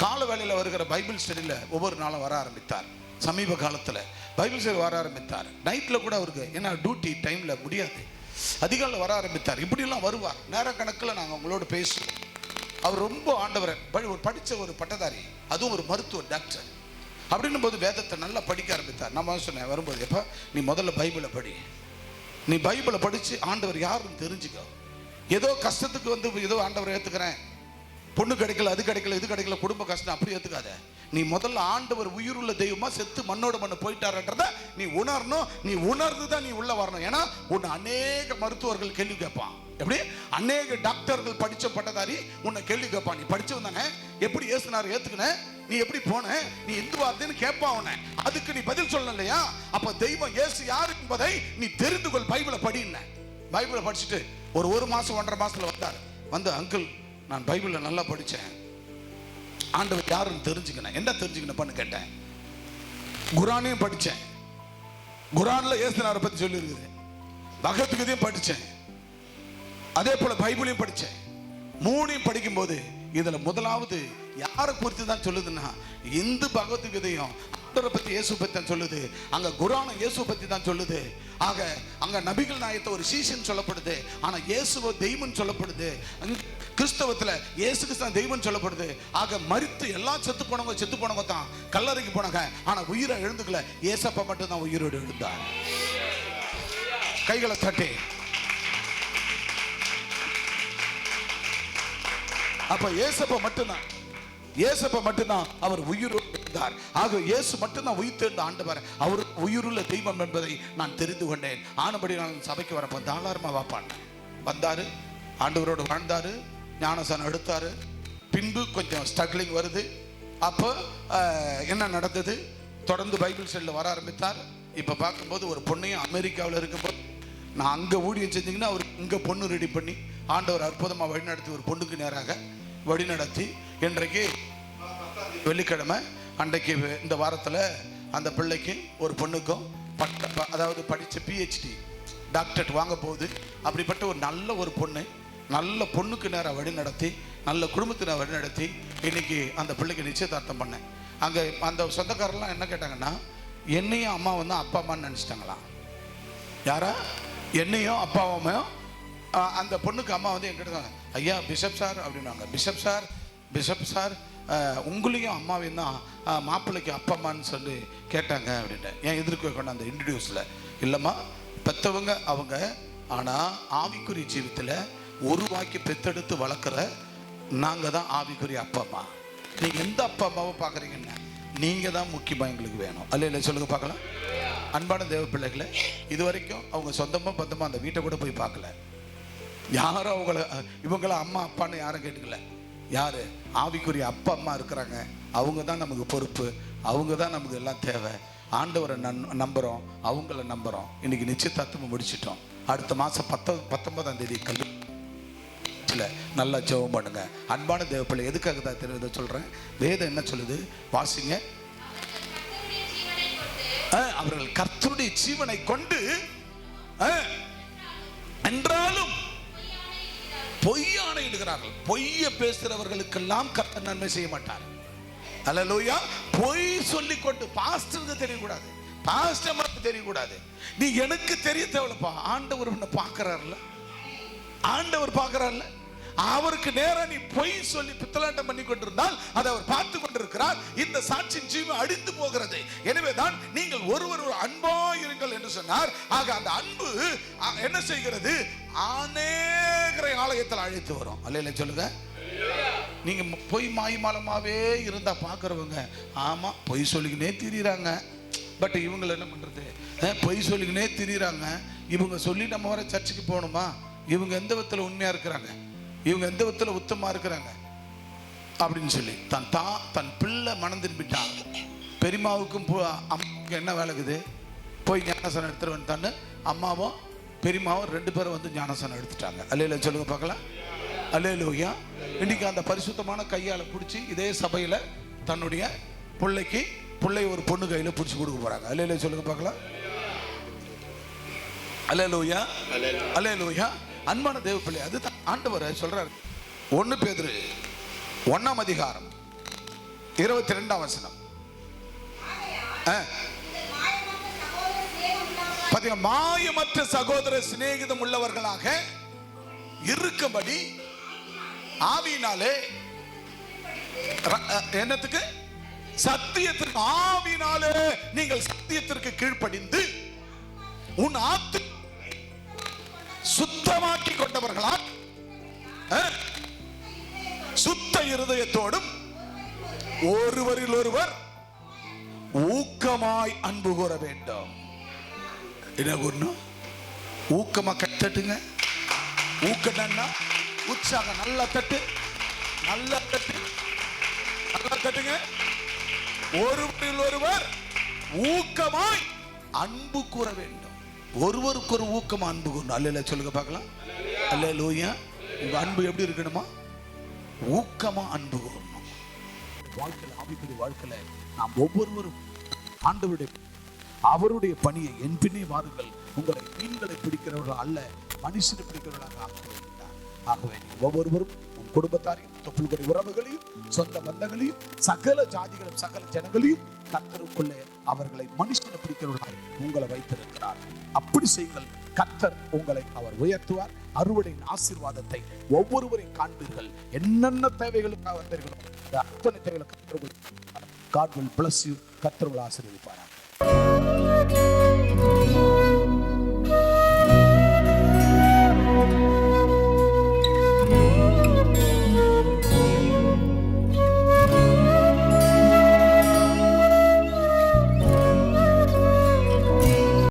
Speaker 3: கால வேளையில் வருகிற பைபிள் ஸ்டடியில் ஒவ்வொரு நாளும் வர ஆரம்பித்தார். சமீப காலத்தில் பைபிள் ஸ்டடி வர ஆரம்பித்தார். நைட்டில் கூட அவருக்கு ஏன்னா டியூட்டி டைமில் முடியாது, அதிகாலையில் வர ஆரம்பித்தார். இப்படிலாம் வருவார். நேர கணக்கில் நாங்கள் உங்களோட பேசுவோம். அவர் ரொம்ப ஆண்டவரை படித்த ஒரு பட்டதாரி, அதுவும் ஒரு மருத்துவ டாக்டர். அப்படின்னும் போது வேதத்தை நல்லா படிக்க ஆரம்பித்தார். நான் சொன்னேன் வரும்போது, எப்போ நீ முதல்ல பைபிளை படி, நீ பைபிளை படித்து ஆண்டவர் யாருன்னு தெரிஞ்சுக்கோ. ஏதோ கஷ்டத்துக்கு வந்து ஏதோ ஆண்டவரை ஏற்றுக்கிறேன், பொண்ணு கிடைக்கல, அது கிடைக்கல, இது கிடைக்கல, குடும்ப கஷ்டம், அப்படி ஏற்றுக்காத. நீ முதல்ல ஆண்டவர் உயிருள்ள தெய்வமா செத்து மண்ணோட மண்ணு போயிட்டாருன்றத நீ உணரணும். நீ உணர்ந்து தான் நீ உள்ள வரணும். ஏன்னா உன்னை அநேக மருத்துவர்கள் கேள்வி கேட்பான். எப்படி அநேக டாக்டர்கள் படிச்ச பட்டதாரி உன்னை கேள்வி கேட்பான். நீ படிச்சவன் தானே, எப்படி ஏசுனார் ஏத்துக்கின, நீ எப்படி போன, நீ இந்து வார்த்தைன்னு கேட்பான் உன்னை. அதுக்கு நீ பதில் சொல்லணும் இல்லையா? அப்ப தெய்வம் இயேசு யாரு என்பதை நீ தெரிந்து கொள். பைபிளை படின. பைபிளை படிச்சுட்டு ஒரு மாசம் 1.5 மாசத்துல வந்தார். வந்து அங்கிள் நான் பைபிளை நல்லா படித்தேன், ஆண்டவர் யாருன்னு தெரிஞ்சுக்கினேன். என்ன தெரிஞ்சுக்கினப்பான்னு கேட்டேன். குரானையும் படித்தேன், குரான்ல இயேசுநாதரை பற்றி சொல்லியிருக்குது, பகவத்கீதையும் படித்தேன், அதே போல பைபிளையும் படித்தேன். 3ஐயும் படிக்கும்போது இதுல முதலாவது யாரை குறித்து தான் சொல்லுதுன்னா, இந்து பகவத்கீதையும் ஆண்டவரை பற்றி இயேசு பற்றி தான் சொல்லுது, அங்க குரானும் இயேசு பற்றி தான் சொல்லுது. ஆக அங்க நபிகள் நாயகத்தை ஒரு சீசன் சொல்லப்படுது, ஆனா இயேசுவ தெய்வம் சொல்லப்படுது. கிறிஸ்தவத்துல இயேசு கிறிஸ்து தெய்வம் சொல்லப்படுது. ஆக மரித்து எல்லாம் செத்து போனவங்க தான் கல்லறைக்கு போனாங்க, ஆனா உயிரை எழுந்துக்கல. ஏசப்பா மட்டும் தான் உயிரோடு எழுந்தார். கைகளை தட்டி. அப்ப ஏசப்பா மட்டும்தான் அவர் உயிரோடு இருந்தார். ஆக இயேசு மட்டும்தான் உயிர் தெழுந்த ஆண்டவர், அவர் உயிருள்ள தெய்வம் என்பதை நான் தெரிந்து கொண்டேன். ஆனபடி நான் சபைக்கு வரப்போ தாராளமா வாப்பான். வந்தாரு, ஆண்டவரோடு வாழ்ந்தாரு, ஞானசானம் எடுத்தாரு. பின்பு கொஞ்சம் ஸ்ட்ரகிளிங் வருது. அப்போ என்ன நடந்தது, தொடர்ந்து பைபிள் ஸ்டடியில் வர ஆரம்பித்தார். இப்போ பார்க்கும்போது ஒரு பொண்ணையும் அமெரிக்காவில் இருக்கும்போது நான் அங்கே ஊழியம் செஞ்சிங்கன்னா அவர் இங்கே பொண்ணு ரெடி பண்ணி ஆண்டவர் அற்புதமாக வழிநடத்தி ஒரு பொண்ணுக்கு நேராக வழிநடத்தி இன்றைக்கு வெள்ளிக்கிழமை அன்றைக்கு இந்த வாரத்தில் அந்த பிள்ளைக்கு ஒரு பொண்ணுக்கும் அதாவது படித்த PhD டாக்டரேட் வாங்க போகுது. அப்படிப்பட்ட ஒரு நல்ல ஒரு பொண்ணு, நல்ல பொண்ணுக்கு நேராக வழி நடத்தி, நல்ல குடும்பத்தினர் வழி நடத்தி இன்னைக்கு அந்த பிள்ளைக்கு நிச்சயதார்த்தம் பண்ணேன். அங்கே அந்த சொந்தக்காரெல்லாம் என்ன கேட்டாங்கன்னா, என்னையும் அம்மாவும் தான் அப்பா அம்மான்னு நினச்சிட்டாங்களாம். யாரா? என்னையும் அப்பாவும். அந்த பொண்ணுக்கு அம்மா வந்து என்கிட்ட ஐயா பிஷப் சார் அப்படின்னாங்க. பிஷப் சார் உங்களையும் அம்மாவையும் தான் மாப்பிள்ளைக்கு அப்பா அம்மான்னு சொல்லி கேட்டாங்க அப்படின்ட்டு. ஏன் எதிர்க்க கொண்டு அந்த இன்ட்ரடியூஸில் இல்லைம்மா, பெற்றவங்க அவங்க, ஆனால் ஆவிக்குரிய ஜீவித்தில் உருவாக்கி பெத்தெடுத்து வளர்க்குற நாங்கள் தான் ஆவிக்குரிய அப்பா அம்மா. நீங்கள் எந்த அப்பா அம்மாவை பார்க்குறீங்கன்னா நீங்கள் தான் முக்கியமாக எங்களுக்கு வேணும். அல்ல சொல்லுங்க பார்க்கலாம். அன்பான தேவ பிள்ளைகளை, இது வரைக்கும் அவங்க சொந்தமாக பந்தமாக அந்த வீட்டை கூட போய் பார்க்கல. யாரும் இவங்கள அம்மா அப்பான்னு யாரும் கேட்டுக்கல. யாரு ஆவிக்குரிய அப்பா அம்மா இருக்கிறாங்க, அவங்க தான் நமக்கு பொறுப்பு, அவங்க தான் நமக்கு எல்லாம் தேவை. ஆண்டவரை நம்புகிறோம், அவங்கள நம்புகிறோம். இன்னைக்கு நிச்சயதார்த்தம் முடிச்சிட்டோம். அடுத்த மாதம் 19ஆம் தேதி கல்வி நல்லா ஜெபம் பண்ணுங்க. அன்பான தேவப்பிள்ளை, எதுக்காக தான் தெரியுத சொல்கிறேன். வேதம் என்ன சொல்லுது வாசிங்க. அவர்கள் கர்த்தருடைய ஜீவனை கொண்டு என்றாலும் பொய்யான இடுகிறார்கள். பொய்ய பேசுறவர்களுக்கெல்லாம் கர்த்தர் நன்மை செய்ய மாட்டார். அல்லேலூயா. பொய் சொல்லி கொண்டு பாஸ்டருக்கு தெரியக்கூடாது, பாஸ்டருக்கு தெரியக்கூடாது. நீ எனக்கு தெரிய தேவைப்பா. ஆண்டவர் உன்னை பார்க்கிறார்ல, ஆண்டவர் பார்க்கிறார்ல. அவருக்கு நேரம் நீ பொய் சொல்லி பித்தலாட்டம் பண்ணி கொண்டிருந்தால் அதை அவர் பார்த்து கொண்டிருக்கிறார். இந்த சாட்சியின் ஜீவன் அழிந்து போகிறது. எனவேதான் நீங்கள் ஒருவர் அன்பாயிருங்கள் என்று சொன்னார். ஆக அந்த அன்பு என்ன செய்கிறது? அநேகரை ஆலயத்தில் அழைத்து வரும். அல்லேலூயா சொல்லுங்க. நீங்க பொய் மாய்மாலமாவே இருந்தா பாக்குறவங்க ஆமா பொய் சொல்லிக்கினே திரியிறாங்க. பட் இவங்களை என்ன பண்றது? பொய் சொல்லிக்கினே திரியிறாங்க. இவங்க சொல்லி நம்ம வர சர்ச்சுக்கு போகணுமா? இவங்க எந்த விதத்தில் உண்மையா இருக்கிறாங்க, இவங்க எந்த விதத்தில் உத்தமா இருக்கிறாங்க அப்படின்னு சொல்லி தன் பிள்ளை மனம் திரும்பிட்டான். பெரியம்மாவுக்கும் அம்மாவுக்கும் என்ன வேலைக்குது? போய் ஞானசனம் எடுத்துட்டு வந்துட்டான்னு அம்மாவும் பெரியம்மாவும் 2 பேரும் வந்து ஞானசனம் எடுத்துட்டாங்க. அல்லேலூயா சொல்லுங்க பார்க்கலாம். அல்லேலூயா. இன்னைக்கு அந்த பரிசுத்தமான கையால் பிடிச்சி இதே சபையில் தன்னுடைய பிள்ளை ஒரு பொண்ணு கையில் பிடிச்சி கொடுக்க போறாங்க. அல்லேலூயா சொல்லுங்க பார்க்கலாம்.
Speaker 1: அல்லேலூயா, அல்லேலூயா. அன்பான தேவ பிள்ளை, அதுதான் ஆண்டவர் சொல்றாரு. 1 பேதுரு 1ஆம் அதிகாரம் 22ஆம் வசனம். பாத்தீங்க, மாயமற்ற சகோதர சிநேகிதம் உள்ளவர்களாக இருக்கும்படி ஆவியினாலே, என்னத்துக்கு? சத்தியத்திற்கு. ஆவியினாலே நீங்கள் சத்தியத்திற்கு கீழ்ப்படிந்து உன் ஆத்து சுத்தமாக்கி கொண்டவர்களா சுத்த இருதயத்தோடும் ஒருவரில் ஒருவர் ஊக்கமாய் அன்பு கூற வேண்டும். என்ன கூறணும்? ஊக்கமா கட்டட்டுங்க. ஊக்கம்னா உற்சாகம். நல்லா தட்டு, நல்லா தட்டு, நல்லா தட்டுங்க. ஒருவரில் ஒருவர் ஊக்கமாய் அன்பு கூற வேண்டும். ஒருவருக்கு ஒரு ஊக்கமா அன்பு கூறணும். அல்லேலூயா சொல்லுங்க பார்க்கலாம். அல்லேலூயா. உங்க அன்பு எப்படி இருக்கணுமா? ஊக்கமா அன்பு கூறணும். வாழ்க்கையில், ஆவிக்குரிய வாழ்க்கையில நாம் ஒவ்வொருவரும் ஆண்டவருடைய அவருடைய பணியை, என் பின்னே வாருங்கள், உங்களை மீன்களை பிடிக்கிறவர்கள் அல்ல மனுஷனை பிடிக்கிறவர்களாக ஆக்குகிறார். ஆகவே ஒவ்வொருவரும் உன் குடும்பத்தாரையும், தொப்புள்கொடி உறவுகளையும், சொந்த பந்தங்களையும், சகல ஜாதிகளும் சகல ஜனங்களையும் கர்த்தருக்குள்ளே அவர்களை மனுஷனை பிடிக்கிறவர்களாக உங்களை வைத்திருக்கிறார். அப்படி செய்யுங்கள். கர்த்தர் உங்களை அவர் உயர்த்துவார். அறுவடையின் ஆசீர்வாதத்தை ஒவ்வொருவரையும் காண்பீர்கள். என்னென்ன தேவைகளுக்காக வந்தீர்களோ அத்தனை தேவைகளை கர்த்தர் God will bless you. கர்த்தர் உங்களை ஆசீர்வதிப்பார்.